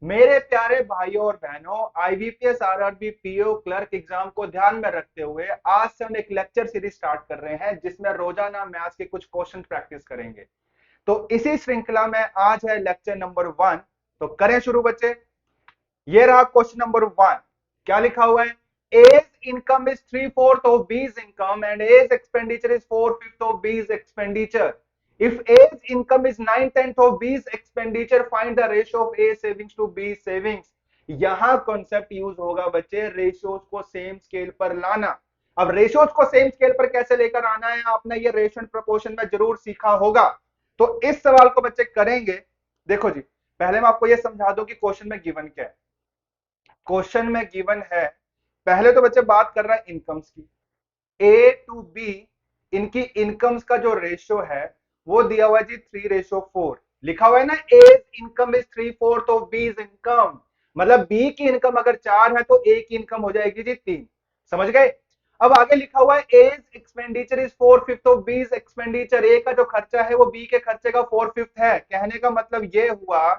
मेरे प्यारे भाइयों और बहनों, IBPS RRB PO clerk exam को ध्यान में रखते हुए आज से हम एक लेक्चर सीरीज स्टार्ट कर रहे हैं जिसमें रोजाना मैथ्स के कुछ क्वेश्चन प्रैक्टिस करेंगे। तो इसी श्रृंखला में आज है लेक्चर नंबर 1। तो करें शुरू बच्चे। ये रहा क्वेश्चन नंबर 1। क्या लिखा हुआ है? A's income is 3/4 of B's income and A's expenditure is 4/5 of B's expenditure. If A's income is 9/10 of B's expenditure, find the ratio of A savings to B savings। यहां concept use होगा बच्चे ratios को same scale पर लाना। अब ratios को same scale पर कैसे लेकर आना है आपने ये रेशियो एंड प्रोपोर्शन में जरूर सीखा होगा। तो इस सवाल को बच्चे करेंगे। देखो जी, पहले मैं आपको ये समझा दूं कि क्वेश्चन में गिवन क्या है। क्वेश्चन में गिवन है, पहले तो बच्चे बात कर रहा है इनकम्स की। ए टू बी इनकी इनकम्स का जो रेशियो है वो दिया हुआ है जी 3/4। लिखा हुआ है ना, A's income is 3/4 of B's income. मतलब बी की इनकम अगर 4 है तो ए की इनकम हो जाएगी जी 3। समझ गए? अब आगे लिखा हुआ है as expenditure is 4/5 of B's expenditure. ए का जो खर्चा है वो बी के खर्चे का 4/5 है। कहने का मतलब ये हुआ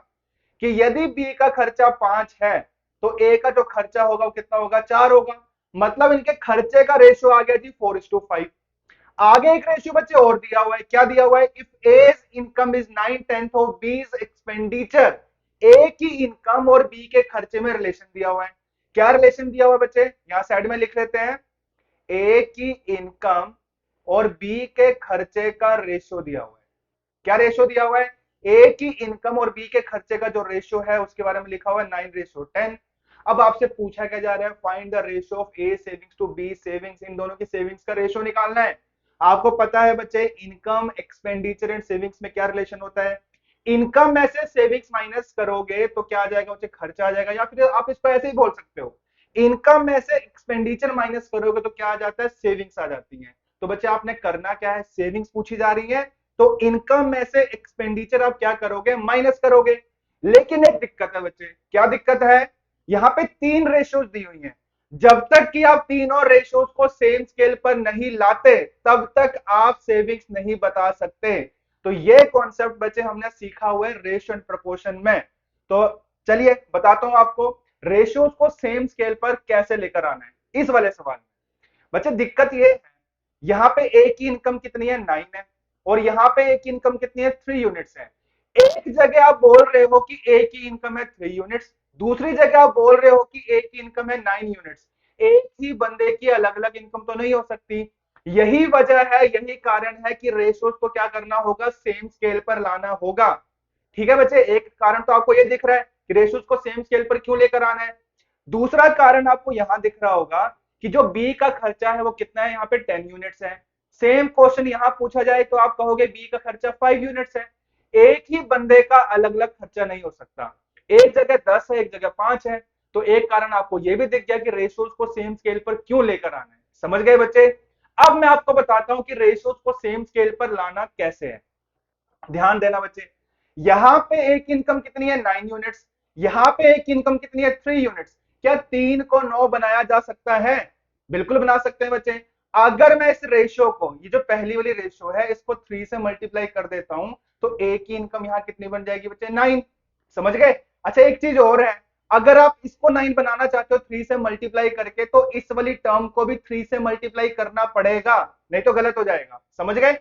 कि यदि बी का खर्चा 5 है तो ए का जो खर्चा होगा वो कितना होगा? 4 होगा। मतलब इनके खर्चे का रेशियो आ गया जी 4:5। आगे एक रेशियो बच्चे और दिया हुआ है। क्या दिया हुआ है? If A's income is 9/10 of B's expenditure. A की इनकम और बी के खर्चे में रिलेशन दिया हुआ है। क्या रिलेशन दिया हुआ है बच्चे? यहां साइड में लिख लेते हैं। ए की इनकम और बी के खर्चे का रेशियो दिया हुआ है। क्या रेशियो दिया हुआ है? ए की इनकम और बी के खर्चे का जो रेशियो है उसके बारे में लिखा हुआ है 9:10। अब आपसे पूछा क्या जा रहा है? Find the ratio of A savings to B savings. इन दोनों की सेविंग्स का रेशियो निकालना है। आपको पता है बच्चे इनकम एक्सपेंडिचर एंड सेविंग्स में क्या रिलेशन होता है? इनकम में से सेविंग्स माइनस करोगे तो क्या आ जाएगा बच्चे? खर्चा आ जाएगा। या फिर आप इसको ऐसे ही बोल सकते हो, इनकम में से एक्सपेंडिचर माइनस करोगे तो क्या आ जाता है? सेविंग्स आ जाती है। तो बच्चे आपने करना क्या है? सेविंग्स पूछी जा रही है तो इनकम में से एक्सपेंडिचर आप क्या करोगे? माइनस करोगे। लेकिन एक दिक्कत है बच्चे। क्या दिक्कत है? यहां पे 3 रेशियोज दी हुई हैं। जब तक कि आप तीनों रेशियोज को सेम स्केल पर नहीं लाते तब तक आप सेविंग्स नहीं बता सकते। तो ये कॉन्सेप्ट बच्चे हमने सीखा हुआ है रेशियो एंड प्रोपोर्शन में। तो चलिए बताता हूं आपको रेशियोज को सेम स्केल पर कैसे लेकर आना है इस वाले सवाल में। बच्चे दिक्कत ये है, यहाँ पे ए की इनकम कितनी है? 9 है। और यहाँ पे ए की इनकम कितनी है? 3 यूनिट्स है। एक जगह आप बोल रहे हो कि ए की इनकम है 3 यूनिट्स, दूसरी जगह आप बोल रहे हो कि ए की इनकम है 9 यूनिट्स। एक ही बंदे की अलग अलग इनकम तो नहीं हो सकती। यही वजह है, यही कारण है कि रेशियोज को क्या करना होगा? सेम स्केल पर लाना होगा। ठीक है बच्चे, एक कारण तो आपको ये दिख रहा है कि रेशियोज को सेम स्केल पर क्यों लेकर आना है। दूसरा कारण आपको यहां दिख रहा होगा कि जो बी का खर्चा है वो कितना है? यहाँ पे 10 यूनिट्स है। सेम क्वेश्चन यहां पूछा जाए तो आप कहोगे बी का खर्चा 5 यूनिट्स है। एक ही बंदे का अलग अलग खर्चा नहीं हो सकता। एक जगह 10 है, एक जगह 5 है। तो एक कारण आपको यह भी दिख गया कि रेशियोज को सेम स्केल पर क्यों लेकर आना है। समझ गए बच्चे? अब मैं आपको बताता हूं कि रेशियोज को सेम स्केल पर लाना कैसे है। ध्यान देना बच्चे, यहां पे एक इनकम कितनी है? 9 यूनिट्स। यहां पे एक इनकम कितनी है? 3 यूनिट्स। क्या 3 को 9 बनाया जा सकता है? बिल्कुल बना सकते हैं बच्चे। अगर मैं इस रेशियो को, ये जो पहली वाली रेशियो है, इसको 3 से मल्टीप्लाई कर देता हूं तो ए की इनकम यहां कितनी बन जाएगी बच्चे? 9। समझ गए? अच्छा एक चीज और है, अगर आप इसको 9 बनाना चाहते हो 3 से मल्टीप्लाई करके तो इस वाली टर्म को भी 3 से मल्टीप्लाई करना पड़ेगा, नहीं तो गलत हो जाएगा। समझ गए?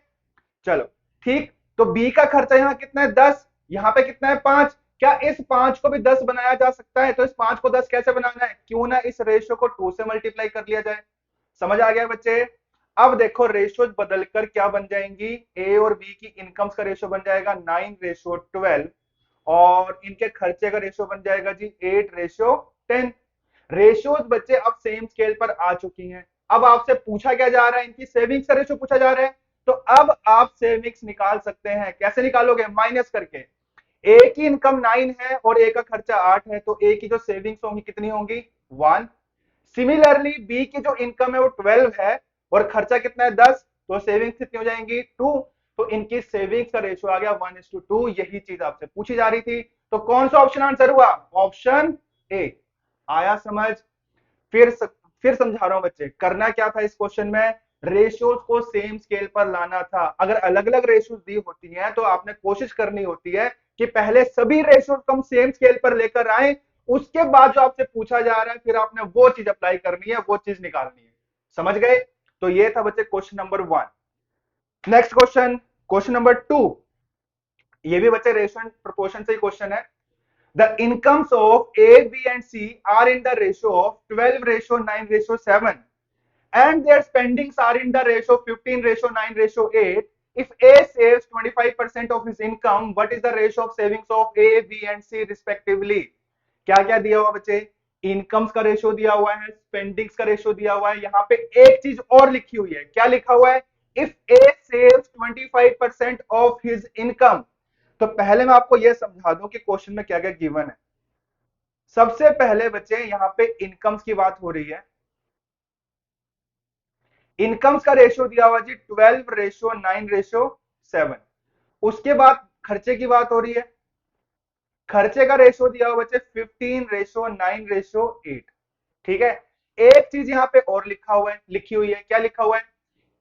चलो ठीक। तो बी का खर्चा यहां कितना है? 10। यहां पे कितना है? 5। क्या इस 5 को भी 10 बनाया जा सकता है? तो इस 5 को 10 कैसे बनाना है? क्यों ना इस रेशियो को 2 से मल्टीप्लाई कर लिया जाए। समझ आ गया बच्चे? अब देखो रेशियो बदलकर क्या बन जाएंगी? ए और बी की इनकम्स का रेशियो बन जाएगा 9:12 और इनके खर्चे का रेशियो बन जाएगा जी 8:10। रेशियोज बच्चे अब सेम स्केल पर आ चुकी हैं। अब आपसे पूछा क्या जा रहा है? इनकी सेविंग्स का रेशियो पूछा जा रहा है। तो अब आप सेविंग्स निकाल सकते हैं। कैसे निकालोगे? माइनस करके। ए की इनकम 9 है और ए का खर्चा 8 है तो ए की जो सेविंग्स होंगी कितनी होंगी? 1। सिमिलरली बी की जो इनकम है वो 12 है और खर्चा कितना है? 10। तो सेविंग्स कितनी हो जाएंगी? 2। तो इनकी सेविंग्स का रेशियो आ गया 1:2। यही चीज आपसे पूछी जा रही थी। तो कौन सा ऑप्शन आंसर हुआ? Option A. आया समझ? फिर फिर समझा रहा हूं बच्चे, करना क्या था इस क्वेश्चन में? रेशियोज को सेम स्केल पर लाना था। अगर अलग अलग रेशियोज दी होती हैं तो आपने कोशिश करनी होती है कि पहले सभी रेशियोज को हम सेम स्केल पर लेकर आए, उसके बाद जो आपसे पूछा जा रहा है फिर आपने वो चीज अप्लाई करनी है, वो चीज निकालनी है। समझ गए? तो ये था बच्चे question number 1। Next question, question number 2। ये भी बच्चे रेशियो एंड प्रोपोर्शन से ही क्वेश्चन है। The incomes of A, B and C are in the ratio of 12:9:7 and their spendings are in the ratio 15:9:8. If A saves 25% of his income, what is the ratio of savings of A, B and C respectively? क्या क्या दिया हुआ बच्चे? Incomes का ratio दिया हुआ है, spendings का रेशियो दिया हुआ है, यहाँ पे एक चीज और लिखी हुई है। क्या लिखा हुआ है? If A saves 25% of his income. तो पहले मैं आपको यह समझा दूं कि क्वेश्चन में क्या क्या गिवन है। सबसे पहले बच्चे यहाँ पे इनकम्स की बात हो रही है। इनकम्स का रेशियो दिया हुआ जी 12:9:7। उसके बाद खर्चे की बात हो रही है। खर्चे का रेशियो दिया हुआ बच्चे 15:9:8। ठीक है। एक चीज यहाँ पे और लिखा हुआ है, लिखी हुई है। क्या लिखा हुआ है?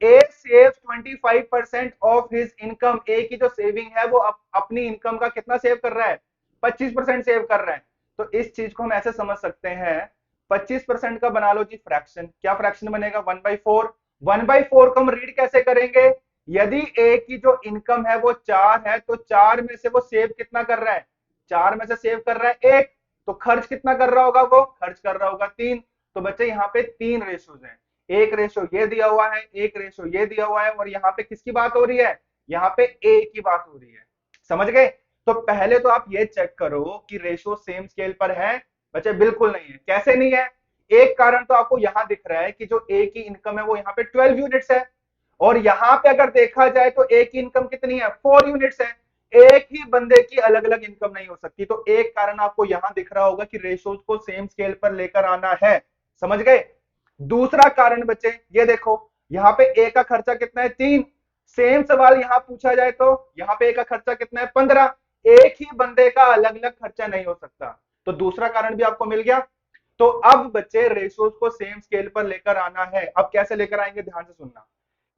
A save 25% of his income. A की जो सेविंग है वो अपनी इनकम का कितना सेव कर रहा है? 25% सेव कर रहा है। तो इस चीज को हम ऐसे समझ सकते हैं, 25% का बना लो जी फ्रैक्शन। क्या फ्रैक्शन बनेगा? 1/4। 1/4 को हम रीड कैसे करेंगे? यदि ए की जो इनकम है वो 4 है तो 4 में से वो सेव कितना कर रहा है? 4 में से सेव कर रहा है 1। तो खर्च कितना कर रहा होगा? वो खर्च कर रहा होगा 3। तो बच्चे यहाँ पे 3 रेशोज हैं। एक रेशो ये दिया हुआ है, एक रेशो ये दिया हुआ है, और यहाँ पे किसकी बात हो रही है? यहाँ पे ए की बात हो रही है। समझ गए? तो पहले तो आप ये चेक करो कि रेशो सेम स्केल पर है। बच्चे बिल्कुल नहीं है। कैसे नहीं है? एक कारण तो आपको यहां दिख रहा है कि जो ए की इनकम है वो यहाँ पे 12 यूनिट्स है, और यहाँ पे अगर देखा जाए तो ए की इनकम कितनी है? 4 यूनिट्स है। एक ही बंदे की अलग अलग इनकम नहीं हो सकती। तो एक कारण आपको यहां दिख रहा होगा कि रेशोज को सेम स्केल पर लेकर आना है। समझ गए? दूसरा कारण बच्चे ये देखो, यहाँ पे ए का खर्चा कितना है? 3। सेम सवाल यहां पूछा जाए तो यहाँ पे ए का खर्चा कितना है? 15। एक ही बंदे का अलग अलग खर्चा नहीं हो सकता। तो दूसरा कारण भी आपको मिल गया। तो अब बच्चे रेशोज को सेम स्केल पर लेकर आना है। अब कैसे लेकर आएंगे? ध्यान से सुनना।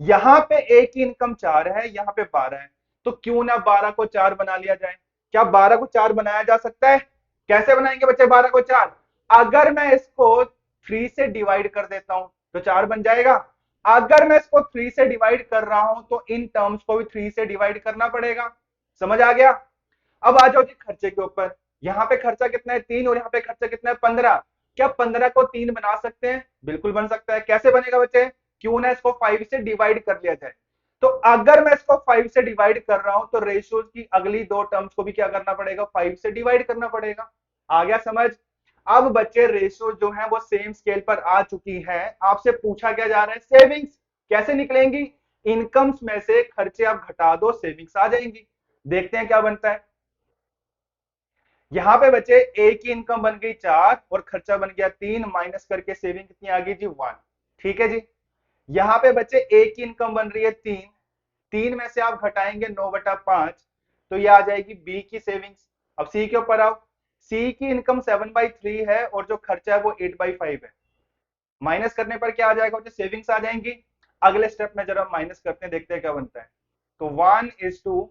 यहाँ पे ए की इनकम 4 है, यहाँ पे 12 है, तो क्यों ना 12 को 4 बना लिया जाए। क्या 12 को 4 बनाया जा सकता है? कैसे बनाएंगे बच्चे 12 को 4? अगर मैं इसको 3 से डिवाइड कर देता हूं तो 4 बन जाएगा। अगर मैं इसको 3 से डिवाइड कर रहा हूं तो इन टर्म्स को भी 3 से डिवाइड करना पड़ेगा। समझ आ गया? अब आ जाओ जी खर्चे के ऊपर। यहाँ पे खर्चा कितना है? 3, और यहाँ पे खर्चा कितना है? 15। क्या 15 को 3 बना सकते हैं? बिल्कुल बन सकता है। कैसे बनेगा बच्चे? क्यों ना इसको 5 से डिवाइड कर लिया जाए। तो अगर मैं इसको 5 से डिवाइड कर रहा हूं तो रेशियोज की अगली दो टर्म्स को भी क्या करना पड़ेगा? 5 से डिवाइड करना पड़ेगा। आ गया समझ? अब बच्चे रेशियो जो है वो सेम स्केल पर आ चुकी है। आपसे पूछा क्या जा रहा है? सेविंग्स कैसे निकलेंगी? इनकम्स में से खर्चे आप घटा दो, सेविंग्स आ जाएंगी। देखते हैं क्या बनता है। यहां पे बच्चे ए की इनकम बन गई 4 और खर्चा बन गया 3, माइनस करके सेविंग कितनी आ गई जी? 1। ठीक है जी। यहाँ पे बच्चे ए की इनकम बन रही है 3, 3 में से आप घटाएंगे 9/5, तो ये आ जाएगी बी की सेविंग्स। अब सी के ऊपर आओ। सी की इनकम 7/3 है और जो खर्चा है वो 8/5 है। माइनस करने पर क्या आ जाएगा? जो सेविंग्स आ जाएंगी। अगले स्टेप में जरा माइनस करते हैं, देखते हैं क्या बनता है। तो 1:2,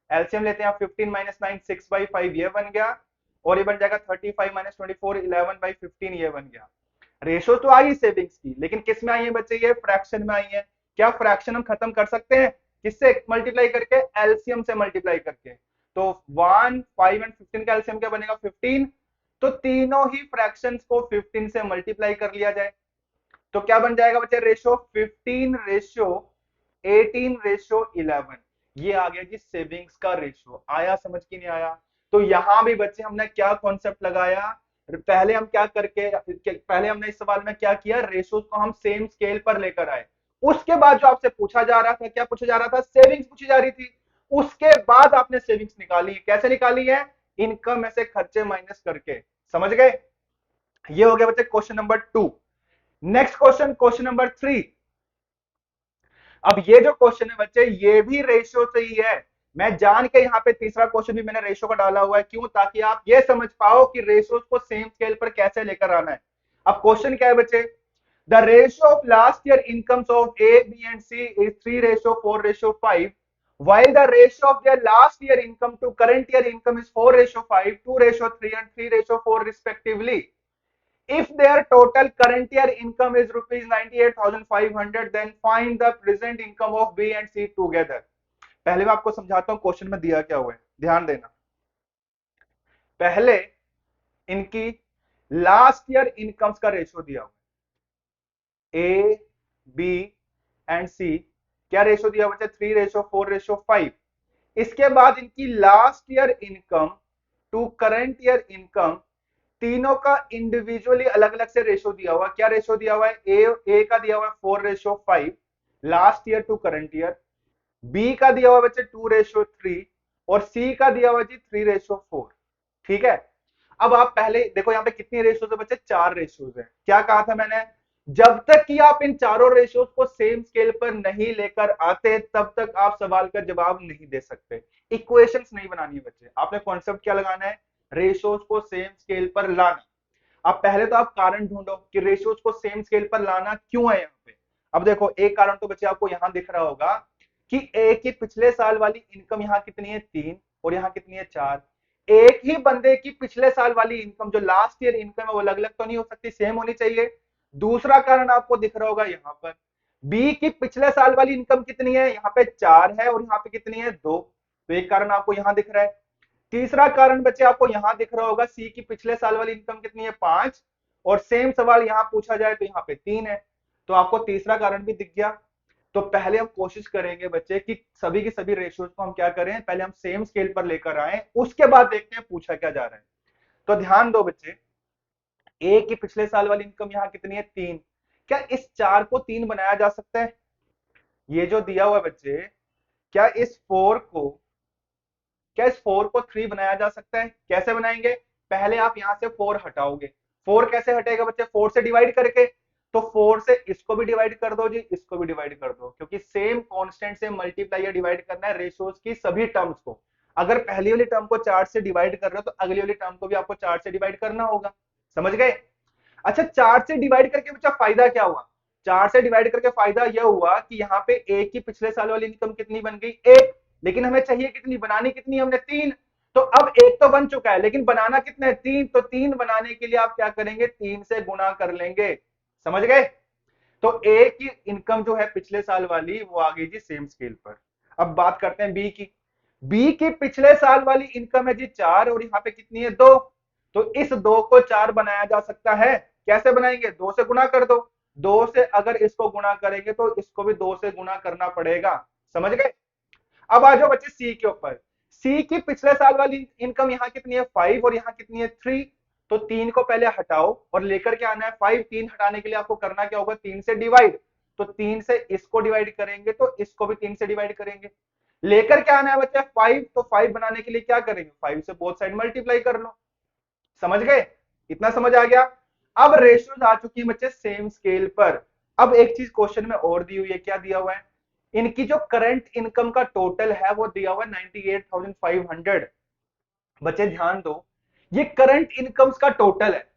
एलसीएम लेते हैं 15 - 9 6/5 ये बन गया, और ये बन जाएगा 35 - 24 11/15 ये बन गया। रेशो तो आई सेविंग्स की, लेकिन किस में आई है बच्चे? ये फ्रैक्शन में आई है। क्या फ्रैक्शन हम खत्म कर सकते हैं? किससे मल्टीप्लाई करके? एलसीएम से मल्टीप्लाई करके। तो 1, 5 और 15 का एलसीएम क्या बनेगा? 15। तो तीनों ही फ्रैक्शंस को 15 से मल्टीप्लाई कर लिया जाए तो क्या बन जाएगा बच्चे? रेशियो 15:18:11। ये आ गया जी सेविंग्स का रेशियो। आया समझ की नहीं आया? तो यहां भी बच्चे हमने क्या कॉन्सेप्ट लगाया? पहले हम क्या करके, पहले हमने इस सवाल में क्या किया? रेशियोज को हम सेम स्केल पर लेकर आए। उसके बाद जो आपसे पूछा जा रहा था, क्या पूछा जा रहा था? सेविंग्स पूछी जा रही थी। उसके बाद आपने सेविंग्स निकाली। कैसे निकाली है? इनकम में से खर्चे माइनस करके। समझ गए? ये हो गया बच्चे question number 2। Next question, question number 3। अब ये जो क्वेश्चन है बच्चे ये भी रेशियो से ही है। मैं जान के यहाँ पे तीसरा क्वेश्चन भी मैंने रेशियो का डाला हुआ है। क्यों? ताकि आप ये समझ पाओ कि रेशियोज को सेम स्केल पर कैसे लेकर आना है। अब क्वेश्चन क्या है बच्चे? The ratio of last year incomes of A, B, and C is 3:4:5, while the ratio of their last year income to current year income is 4:5, 2:3, and 3:4 respectively. If their total current year income is rupees 98,500, then find the present income of B and C together. पहले मैं आपको समझाता हूं question में दिया क्या हुआ है, ध्यान देना। पहले इनकी लास्ट ईयर इनकम्स का रेशियो दिया हुआ है, ए, बी एंड सी। क्या रेशियो दिया बच्चे? 3:4:5। इसके बाद इनकी last year income to current year income, तीनों का इंडिविजुअली अलग अलग से रेशियो दिया हुआ। क्या रेशियो दिया हुआ है? ए का दिया हुआ है 4:5 last year to current year, B का दिया हुआ बच्चे 2:3, और सी का दिया हुआ जी 3:4। ठीक है, अब आप पहले देखो यहाँ पे कितनी रेशियोज है बच्चे? 4 रेशियोज है। क्या कहा था मैंने? जब तक कि आप इन चारों रेशियोज को सेम स्केल पर नहीं लेकर आते तब तक आप सवाल का जवाब नहीं दे सकते। इक्वेशंस नहीं बनानी है बच्चे, आपने कॉन्सेप्ट क्या लगाना है? रेशियोज को सेम स्केल पर लाना। अब पहले तो आप कारण ढूंढो कि रेशियोज को सेम स्केल पर लाना क्यों है यहाँ पे। अब देखो, एक कारण तो बच्चे आपको यहां दिख रहा होगा कि ए की पिछले साल वाली इनकम यहाँ कितनी है? 3, और यहाँ कितनी है? 4। एक ही बंदे की पिछले साल वाली इनकम, जो लास्ट ईयर इनकम है, वो अलग अलग तो नहीं हो सकती, सेम होनी चाहिए। दूसरा कारण आपको दिख रहा होगा यहाँ पर, बी की पिछले साल वाली इनकम कितनी है? यहाँ पे 4 है, और यहाँ पे कितनी है? 2। तो एक कारण आपको यहां दिख रहा है। तीसरा कारण बच्चे आपको यहां दिख रहा होगा, सी की पिछले साल वाली इनकम कितनी है? 5, और सेम सवाल यहां पूछा जाए तो यहाँ पे 3 है। तो आपको तीसरा कारण भी दिख गया। तो पहले हम कोशिश करेंगे बच्चे कि सभी की सभी रेशियोज को हम क्या करें, पहले हम सेम स्केल पर लेकर आए, उसके बाद देखते हैं पूछा क्या जा रहा है। तो ध्यान दो बच्चे, ए की पिछले साल वाली इनकम यहाँ कितनी है? 3। क्या इस 4 को 3 बनाया जा सकता है? ये जो दिया हुआ है बच्चे, क्या इस 4 को, क्या इस 4 को 3 बनाया जा सकता है? कैसे बनाएंगे? पहले आप यहां से 4 हटाओगे। 4 कैसे हटेगा बच्चे? 4 से डिवाइड करके। तो 4 से इसको भी डिवाइड कर दो जी, इसको भी डिवाइड कर दो, क्योंकि सेम कांस्टेंट से मल्टीप्लाई या डिवाइड करना है रेशियोज की सभी टर्म्स को। अगर पहली वाली टर्म को 4 से डिवाइड कर रहे हो तो अगली वाली टर्म को भी आपको 4 से डिवाइड करना होगा। समझ गए? अच्छा, 4 से डिवाइड करके बच्चा फायदा क्या हुआ? 4 से डिवाइड करके फायदा यह हुआ कि यहाँ पे ए की पिछले साल वाली इनकम कितनी बन गई? 1। लेकिन हमें चाहिए कितनी? बनानी कितनी हमने? 3। तो अब एक तो बन चुका है, लेकिन बनाना कितना है? 3। तो 3 बनाने के लिए आप क्या करेंगे? 3 से गुणा कर लेंगे। समझ गए? तो ए की इनकम जो है पिछले साल वाली, वो आ गई जी सेम स्केल पर। अब बात करते हैं बी की। बी की पिछले साल वाली इनकम है जी 4, और यहाँ पे कितनी है? 2। तो इस 2 को 4 बनाया जा सकता है। कैसे बनाएंगे? 2 से गुणा कर दो। 2 से अगर इसको गुणा करेंगे तो इसको भी 2 से गुणा करना पड़ेगा। समझ गए? अब आ जाओ बच्चे सी के ऊपर। सी की पिछले साल वाली इनकम यहाँ कितनी है? 5, और यहाँ कितनी है? 3। तो 3 को पहले हटाओ और लेकर के आना है 5। 3 हटाने के लिए आपको करना क्या होगा? 3 से डिवाइड। तो 3 से इसको डिवाइड करेंगे तो इसको भी 3 से डिवाइड करेंगे। लेकर के आना है बच्चे 5। तो 5 बनाने के लिए क्या करेंगे? 5 से बोथ साइड मल्टीप्लाई कर लो। समझ गए? इतना समझ आ गया? अब रेशियोज आ चुकी है बच्चे सेम स्केल पर। अब एक चीज क्वेश्चन में और दी हुई है। क्या दिया हुआ है? इनकी जो करंट इनकम का टोटल है वो दिया हुआ है 98,500। बच्चे ध्यान दो, ये करंट इनकम्स का टोटल है।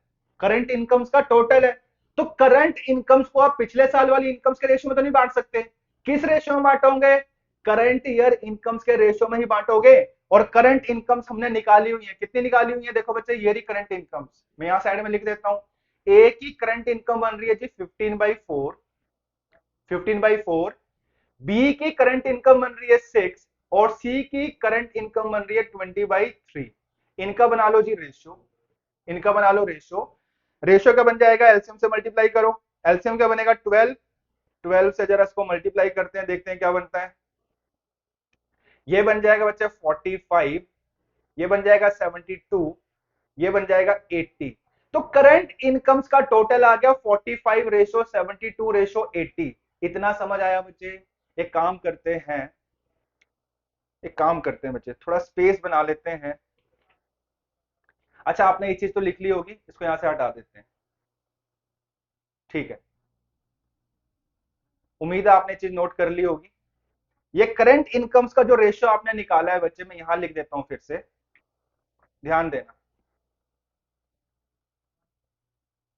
करंट इनकम्स का टोटल है। तो करंट इनकम्स को आप पिछले साल वाली इनकम्स के रेशियो में तो नहीं बांट सकते। किस रेशियो में बांटोगे? करंट ईयर इनकम्स के रेशियो में ही बांटोगे। और करंट इनकम्स हमने निकाली हुई है। कितनी निकाली हुई है? देखो बच्चे, ये रही करंट इनकम्स। मैं यहां साइड में लिख देता हूं। ए की करंट इनकम बन रही है जी 15/4, 15/4। बी की करंट इनकम बन रही है 6, और सी की करंट इनकम बन रही है 20/3। इनका बना लो जी रेशियो। इनका बना लो रेशियो। रेशियो क्या बन जाएगा? एलसीएम से मल्टीप्लाई करो। एलसीएम क्या बनेगा? 12। 12 से जरा इसको मल्टीप्लाई करते हैं, देखते हैं क्या बनता है। ये बन जाएगा बच्चे 45, ये बन जाएगा 72, ये बन जाएगा 80। तो करंट इनकम्स का टोटल आ गया 45:72:80। इतना समझ आया बच्चे? एक काम करते हैं, एक काम करते हैं बच्चे, थोड़ा स्पेस बना लेते हैं। अच्छा, आपने ये चीज तो लिख ली होगी, इसको यहां से हटा देते हैं। ठीक है, उम्मीद है आपने चीज नोट कर ली होगी। ये करंट इनकम्स का जो रेशियो आपने निकाला है बच्चे, मैं यहां लिख देता हूं फिर से, ध्यान देना।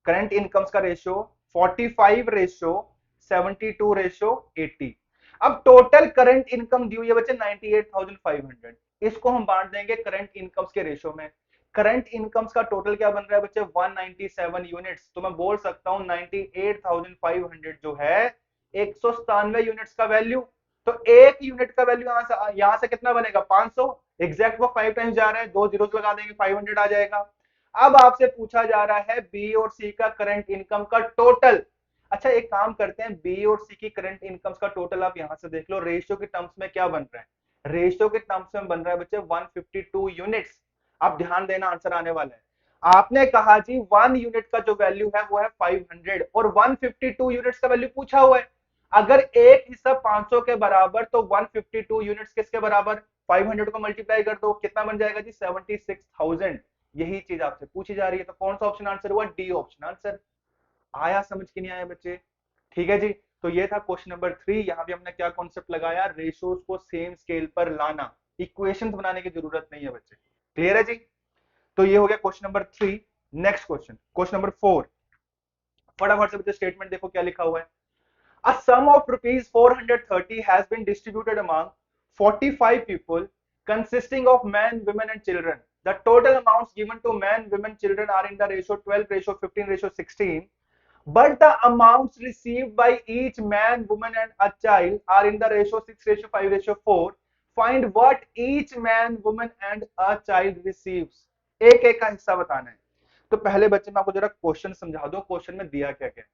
करंट इनकम्स का रेशियो 45:72:80। अब टोटल करंट इनकम दी हुई है बच्चे 98,500। इसको हम बांट देंगे करंट इनकम्स के रेशो में। करंट इनकम्स का टोटल क्या बन रहा है बच्चे 197 यूनिट्स। तो मैं बोल सकता हूं 98,500 जो है 197 यूनिट्स का वैल्यू। तो एक यूनिट का वैल्यू यहां से कितना बनेगा 500। एग्जैक्ट वो 5 टाइम्स जा रहा है, दो जीरोस लगा देंगे 500 आ जाएगा। अब आपसे पूछा जा रहा है बी और सी का करंट इनकम का टोटल। अच्छा एक काम करते हैं, बी और सी की करंट इनकम्स का टोटल आप यहां से देख लो रेशियो के टर्म्स में क्या बन रहा है। रेशियो के टर्म्स में बन रहा है बच्चे 152 यूनिट्स। आप ध्यान देना आंसर आने वाला है। आपने कहा जी 1 यूनिट का जो वैल्यू है वो है 500 और 152 यूनिट्स का वैल्यू पूछा हुआ है। अगर एक हिस्सा 500 के बराबर तो 152 यूनिट्स किसके बराबर 500 को मल्टीप्लाई कर दो कितना बन जाएगा जी 76,000। यही चीज आपसे पूछी जा रही है। तो कौन सा ऑप्शन आंसर हुआ डी ऑप्शन आंसर। आया समझ के नहीं आया बच्चे। ठीक है जी। तो ये था क्वेश्चन नंबर 3। यहां भी हमने क्या कॉन्सेप्ट लगाया रेशोज को सेम स्केल पर लाना। इक्वेशंस बनाने की जरूरत नहीं है बच्चे। क्लियर है जी। तो ये हो गया question number 3। Next question question number 4। फटाफट से बच्चे स्टेटमेंट देखो क्या लिखा हुआ है। A sum of rupees 430 has been distributed among 45 people consisting of men, women and children. The total amounts given to men, women, children are in the ratio 12:15:16. But the amounts received by each man, woman and a child are in the ratio 6:5:4. Find what each man, woman and a child receives. एक एक का हिस्सा बताना है। तो पहले बच्चे मैं आपको जरा क्वेश्चन समझा दूं क्वेश्चन में दिया क्या क्या।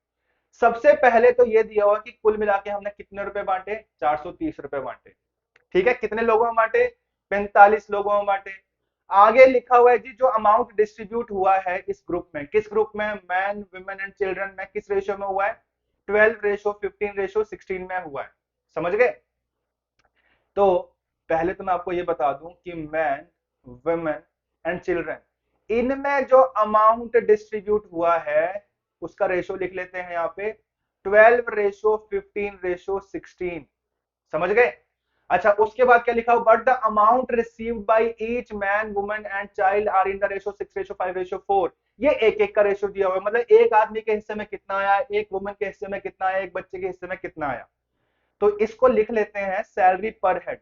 सबसे पहले तो ये दिया हुआ कि कुल मिला के हमने कितने रुपए बांटे 430 रुपए बांटे। ठीक है कितने लोगों में बांटे 45 लोगों में बांटे। आगे लिखा हुआ है जी जो अमाउंट डिस्ट्रीब्यूट हुआ है इस ग्रुप में किस ग्रुप में मैन वुमेन एंड चिल्ड्रन में किस रेशियो में हुआ है 12:15:16 में हुआ है। समझ गए। तो पहले तो मैं आपको ये बता दूं कि मैन वुमेन एंड चिल्ड्रन इनमें जो अमाउंट डिस्ट्रीब्यूट हुआ है उसका रेशो लिख लेते हैं यहाँ पे 12:15:16। समझ गए। अच्छा उसके बाद क्या लिखा हो but the amount received by each man woman and child are in the ratio 6:5:4। ये एक एक का रेशो दिया हुआ है मतलब एक आदमी के हिस्से में कितना आया एक वुमन के हिस्से में कितना आया एक बच्चे के हिस्से में कितना आया। तो इसको लिख लेते हैं सैलरी पर हेड।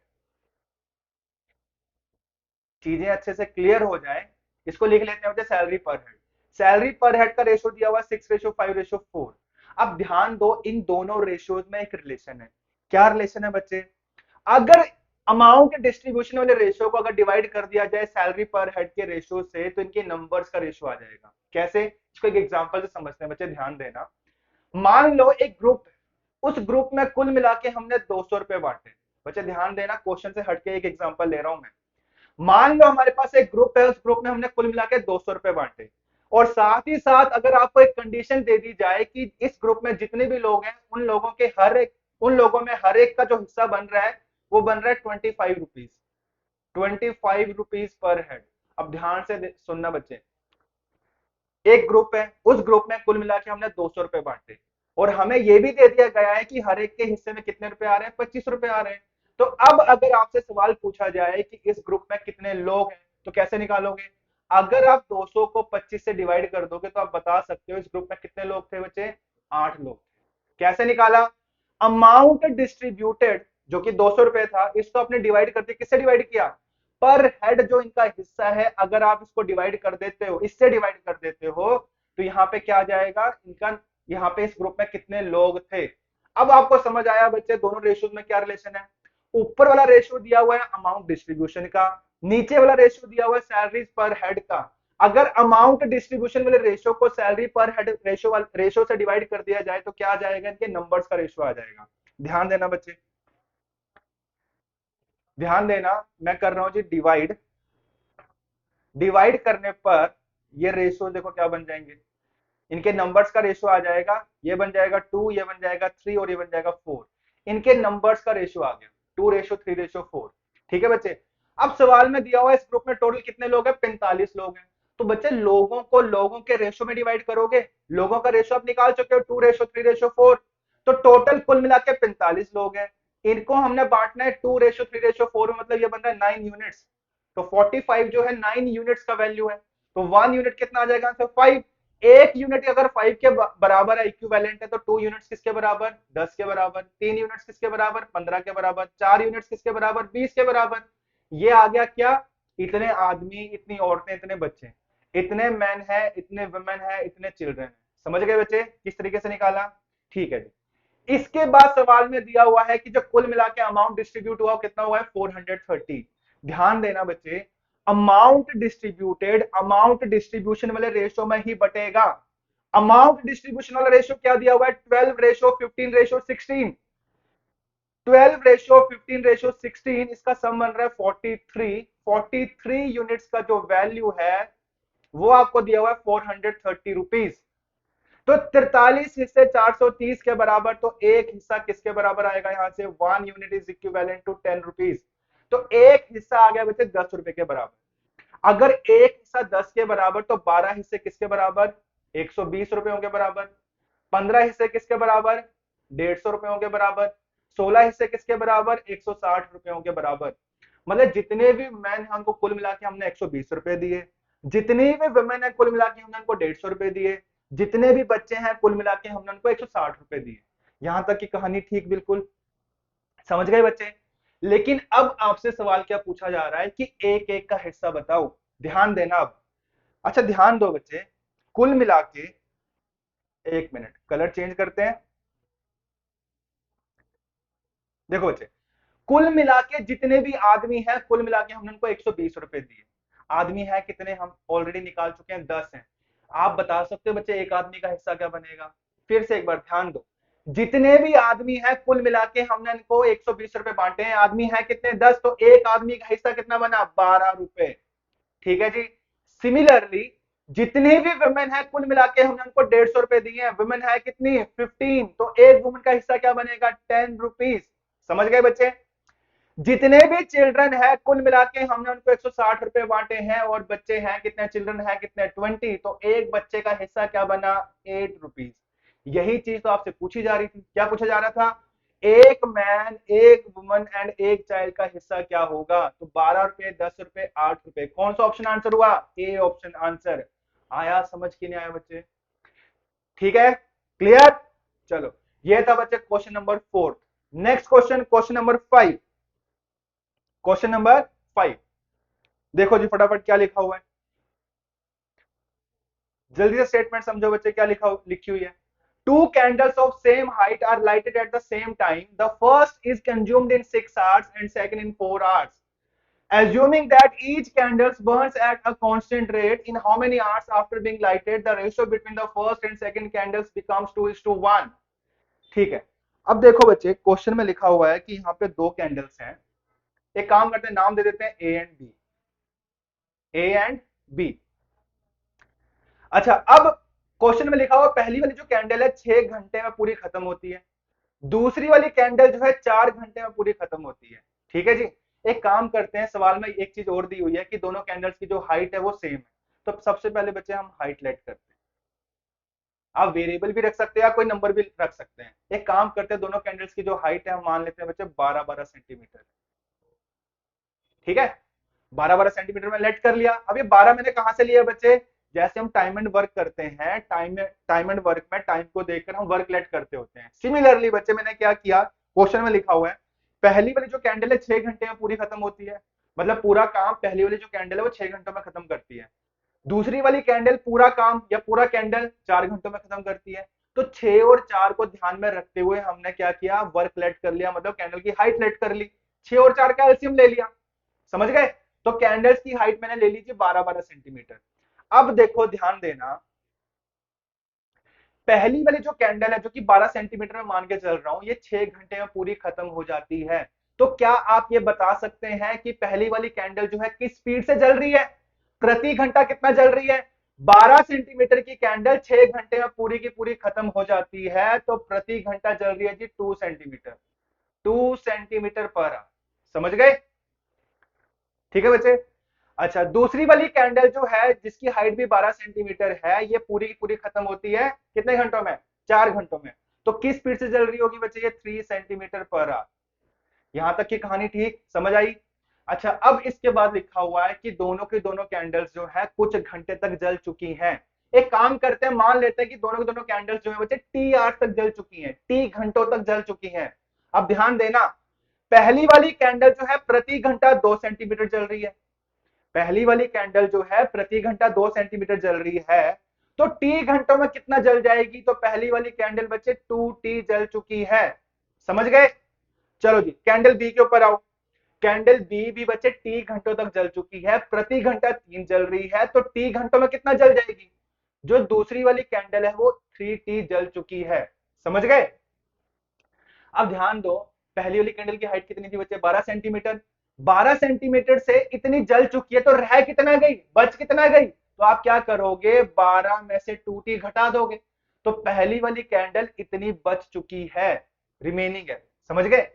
चीजें अच्छे से क्लियर हो जाए इसको लिख लेते हैं सैलरी पर हेड। सैलरी पर हेड का रेशो दिया हुआ 6:5:4। अब ध्यान दो इन दोनों रेशियोज में एक रिलेशन है। क्या रिलेशन है बच्चे। अगर अमाउंट डिस्ट्रीब्यूशन वाले रेशियो को अगर डिवाइड कर दिया जाए सैलरी पर हेड के रेशियो से तो इनके नंबर्स का रेशियो आ जाएगा। कैसे इसको एक एग्जांपल से समझते हैं बच्चे ध्यान देना। मान लो एक ग्रुप उस ग्रुप में कुल मिला के हमने 200 रुपए बांटे। बच्चे ध्यान देना क्वेश्चन से हटके एक एग्जांपल ले रहा हूं मैं। मान लो हमारे पास एक ग्रुप है उस ग्रुप में हमने कुल मिला के 200 रुपए बांटे और साथ ही साथ अगर आपको एक कंडीशन दे दी जाए कि इस ग्रुप में जितने भी लोग हैं उन लोगों में हर एक का जो हिस्सा बन रहा है वो बन रहा है 25 रुपीज। 25 rupees per head. अब ध्यान से सुनना बच्चे। एक ग्रुप है उस ग्रुप में कुल मिला के हमने 200 रुपए बांटे और हमें यह भी दे दिया गया है कि हर एक के हिस्से में कितने रुपए आ रहे हैं 25 रुपए आ रहे हैं। तो अब अगर आपसे सवाल पूछा जाए कि इस ग्रुप में कितने लोग हैं तो कैसे निकालोगे। अगर आप 200 को 25 से डिवाइड कर दोगे तो आप बता सकते हो इस ग्रुप में कितने लोग थे बच्चे 8 लोग थे। कैसे निकाला अमाउंट डिस्ट्रीब्यूटेड जो कि 200 रुपए था इसको आपने डिवाइड कर दिया किससे डिवाइड किया पर हेड जो इनका हिस्सा है अगर आप इसको डिवाइड कर देते हो इससे डिवाइड कर देते हो तो यहाँ पे क्या आ जाएगा इनका यहाँ पे इस ग्रुप में कितने लोग थे। अब आपको समझ आया बच्चे दोनों रेशियोज में क्या रिलेशन है। ऊपर वाला रेशियो दिया हुआ है अमाउंट डिस्ट्रीब्यूशन का नीचे वाला रेशियो दिया हुआ है सैलरीज पर हेड का। अगर अमाउंट डिस्ट्रीब्यूशन वाले रेशियो को सैलरी पर हेड रेशियो से डिवाइड कर दिया जाए तो क्या आ जाएगा इनके नंबर्स का रेशियो आ जाएगा। ध्यान देना बच्चे ध्यान देना मैं कर रहा हूं जी डिवाइड। डिवाइड करने पर ये रेशियो देखो क्या बन जाएंगे इनके नंबर्स का रेशियो आ जाएगा ये बन जाएगा 2 ये बन जाएगा 3 और ये बन जाएगा 4। इनके नंबर्स का रेशियो आ गया 2:3:4। ठीक है बच्चे। अब सवाल में दिया हुआ है इस ग्रुप में टोटल कितने लोग हैं 45 लोग हैं। तो बच्चे लोगों को लोगों के रेशियो में डिवाइड करोगे लोगों का रेशियो आप निकाल चुके हो 2:3:4। तो टोटल कुल मिला के 45 लोग हैं। इनको हमने बांटना है 2:3:4 में मतलब ये बन रहा है 9 यूनिट्स। तो 45 जो है 9 यूनिट्स का वैल्यू है। तो 1 यूनिट कितना आ जाएगा आंसर 5। एक यूनिट अगर 5 के बराबर है, इक्विवेलेंट है, तो 2 यूनिट्स किसके बराबर? 10 के बराबर। 3 यूनिट्स किसके बराबर? 15 के बराबर। 4 यूनिट्स किसके बराबर? 20 के बराबर। ये आ गया क्या? इतने आदमी, इतनी औरतें, इतने बच्चे, इतने मैन है, इतने वुमेन है, इतने चिल्ड्रन है। समझ गए बच्चे किस तरीके से निकाला? ठीक है जी। इसके बाद सवाल में दिया हुआ है कि जो कुल मिला के अमाउंट डिस्ट्रीब्यूट हुआ कितना हुआ है? 430। ध्यान देना बच्चे, अमाउंट डिस्ट्रीब्यूशन वाले रेशो में ही बटेगा। अमाउंट डिस्ट्रीब्यूशन वाला रेशो क्या दिया हुआ है? 12:15:16। 12:15:16, इसका सम बन रहा है 43। 43 यूनिट्स का जो वैल्यू है वो आपको दिया हुआ है 430 रुपीज। तो 43 हिस्से 430 के बराबर, तो एक हिस्सा किसके बराबर आएगा? यहां से 1 unit is equivalent to 10 rupees. तो एक हिस्सा आ गया बच्चे 10 रुपए के बराबर। अगर एक हिस्सा 10 के बराबर, तो 12 हिस्से किसके बराबर? 120 रुपयों के बराबर। 15 हिस्से किसके बराबर? 150 रुपयों के बराबर। 16 हिस्से किसके बराबर? 160 रुपयों के बराबर। मतलब जितने भी मैन हैं उनको कुल मिला के हमने 120 रुपए दिए, जितनी भी वुमेन है कुल मिला के हमने उनको 150 रुपए दिए, जितने भी बच्चे हैं कुल मिला के हमने उनको 160 रुपए दिए। यहां तक की कहानी ठीक बिल्कुल समझ गए बच्चे? लेकिन अब आपसे सवाल क्या पूछा जा रहा है कि एक एक का हिस्सा बताओ। ध्यान देना अब। अच्छा ध्यान दो बच्चे, कुल मिला के, एक मिनट कलर चेंज करते हैं। देखो बच्चे, कुल मिला के जितने भी आदमी हैं कुल मिला के हमने उनको 120 रुपए दिए। आदमी है कितने? हम ऑलरेडी निकाल चुके हैं, 10 हैं। आप बता सकते हो बच्चे एक आदमी का हिस्सा क्या बनेगा? फिर से एक बार ध्यान दो, जितने भी आदमी हैं कुल मिला के हमने इनको 120 रुपए बांटे हैं। आदमी है कितने? 10। तो एक आदमी का हिस्सा कितना बना? 12 रुपए। ठीक है जी। सिमिलरली जितनी भी वुमेन है कुल मिला के हमने उनको 150 रुपए दिए हैं। वुमेन है कितनी? 15। तो एक वुमेन का हिस्सा क्या बनेगा? 10 रुपीज। समझ गए बच्चे? जितने भी चिल्ड्रन है कुल मिला के हमने उनको 160 रुपए बांटे हैं, और बच्चे हैं कितने? चिल्ड्रन है कितने? 20। तो एक बच्चे का हिस्सा क्या बना? 8 रुपीज। यही चीज तो आपसे पूछी जा रही थी। क्या पूछा जा रहा था? एक मैन, एक वुमन एंड एक चाइल्ड का हिस्सा क्या होगा? तो 12 रुपए, 10 रुपए, 8 रुपए। कौन सा ऑप्शन आंसर हुआ? A option answer. आया समझ के नहीं आया बच्चे? ठीक है, क्लियर? चलो, ये था बच्चे question number 4। Next question, question number 5। Question number 5, देखो जी फटाफट क्या लिखा हुआ है, जल्दी से स्टेटमेंट समझो बच्चे क्या लिखी हुई है। Two candles of same height are lighted at the same time, the first is consumed in 6 hours and second in 4 hours. Assuming that each candle burns at a constant rate, in how many hours after being lighted the ratio between the first and second candles becomes 2:1? ठीक है, अब देखो बच्चे question में लिखा हुआ है कि यहाँ पे दो कैंडल्स हैं। एक काम करते हैं, नाम दे देते हैं A and B. A and B. अच्छा, अब क्वेश्चन में लिखा हुआ पहली वाली जो कैंडल है 6 घंटे में पूरी खत्म होती है, दूसरी वाली कैंडल जो है 4 घंटे में पूरी खत्म होती है। ठीक है जी। एक काम करते हैं, सवाल में एक चीज और दी हुई है कि दोनों कैंडल्स की जो हाइट है वो सेम है। तो सबसे पहले बच्चे हम हाइट लेट करते हैं। आप वेरिएबल भी रख सकते हैं या कोई नंबर भी रख सकते हैं। एक काम करते हैं, दोनों कैंडल्स की जो हाइट है हम मान लेते हैं बच्चे 12-12 सेंटीमीटर। ठीक है, 12-12 सेंटीमीटर में लेट कर लिया। अब ये 12 मैंने कहां से लिया बच्चे? जैसे हम टाइम एंड वर्क करते हैं, टाइम एंड वर्क में टाइम को देखकर हम वर्क लेट करते होते हैं। सिमिलरली बच्चे मैंने क्या किया, क्वेश्चन में लिखा हुआ है पहली वाली जो कैंडल है 6 घंटे में पूरी खत्म होती है, मतलब पूरा काम पहली वाली जो कैंडल है वो 6 घंटों में खत्म करती है। दूसरी वाली कैंडल पूरा काम या पूरा कैंडल 4 घंटों में खत्म करती है। तो 6 और 4 को ध्यान में रखते हुए हमने क्या किया, वर्क लेट कर लिया, मतलब कैंडल की हाइट लेट कर ली। 6 और 4 का एलसीएम ले लिया। समझ गए? तो कैंडल्स की हाइट मैंने ले लीजिए 12-12 सेंटीमीटर। अब देखो ध्यान देना, पहली वाली जो कैंडल है जो कि 12 सेंटीमीटर में मान के चल रहा हूं, ये 6 घंटे में पूरी खत्म हो जाती है। तो क्या आप ये बता सकते हैं कि पहली वाली कैंडल जो है किस स्पीड से जल रही है? प्रति घंटा कितना जल रही है? 12 सेंटीमीटर की कैंडल 6 घंटे में पूरी की पूरी खत्म हो जाती है, तो प्रति घंटा जल रही है जी 2 सेंटीमीटर। 2 centimetre per hour. समझ गए? ठीक है बच्चे। अच्छा, दूसरी वाली कैंडल जो है जिसकी हाइट भी 12 सेंटीमीटर है, ये पूरी की पूरी खत्म होती है कितने घंटों में? 4 घंटों में। तो किस स्पीड से जल रही होगी बच्चे? ये 3 सेंटीमीटर पर आवर। यहां तक की कहानी ठीक समझ आई? अच्छा, अब इसके बाद लिखा हुआ है कि दोनों की दोनों कैंडल्स जो है कुछ घंटे तक जल चुकी हैं। एक काम करते हैं, मान लेते हैं कि दोनों की दोनों कैंडल्स जो है बच्चे टी आवर्स तक जल चुकी हैं, टी घंटों तक जल चुकी हैं। अब ध्यान देना, पहली वाली कैंडल जो है प्रति घंटा 2 सेंटीमीटर जल रही है, पहली वाली कैंडल जो है प्रति घंटा 2 सेंटीमीटर जल रही है, तो टी घंटों में कितना जल जाएगी? तो पहली वाली कैंडल बच्चे 2T जल चुकी है। समझ गए? चलो जी, कैंडल बी के ऊपर आओ। कैंडल बी भी बच्चे टी घंटों तक जल चुकी है, प्रति घंटा 3 जल रही है, तो टी घंटों में कितना जल जाएगी? जो दूसरी वाली कैंडल है वो 3T जल चुकी है। समझ गए? अब ध्यान दो, पहली वाली कैंडल की हाइट कितनी थी बच्चे? 12 सेंटीमीटर। 12 सेंटीमीटर से इतनी जल चुकी है, तो रह कितना गई, बच कितना गई? तो आप क्या करोगे, 12 में से 2T घटा दोगे, तो पहली वाली कैंडल इतनी बच चुकी है, रिमेनिंग है। समझ गए?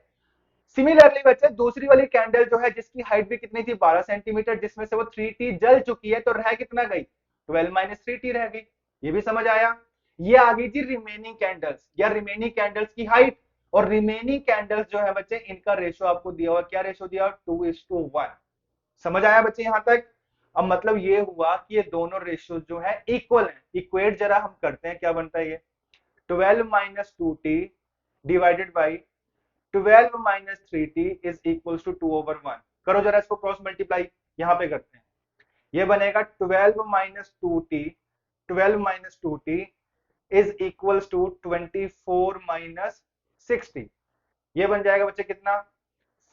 सिमिलरली बच्चे दूसरी वाली कैंडल जो है जिसकी हाइट भी कितनी थी, 12 सेंटीमीटर, जिसमें से वो 3T जल चुकी है, तो रह कितना गई? 12 - 3T रह गई। ये भी समझ आया? ये आ गई थी रिमेनिंग कैंडल्स या रिमेनिंग कैंडल्स की हाइट। और रिमेनिंग कैंडल्स जो है बच्चे इनका रेशो आपको दिया हुआ, क्या रेशो दिया? 2:1। समझ आया बच्चे यहां तक? अब मतलब ये हुआ कि ये दोनों रेशियो जो है इक्वल है। इक्वेट जरा हम करते हैं, क्या बनता है ये? 12 - 2T divided by 12 - 3T is equal to 2/1। करो जरा इसको क्रॉस मल्टीप्लाई, यहां पे करते हैं। ये बनेगा 12 - 2T, 12 - 2T is equal to 24 - 60। ये बन जाएगा बच्चे कितना?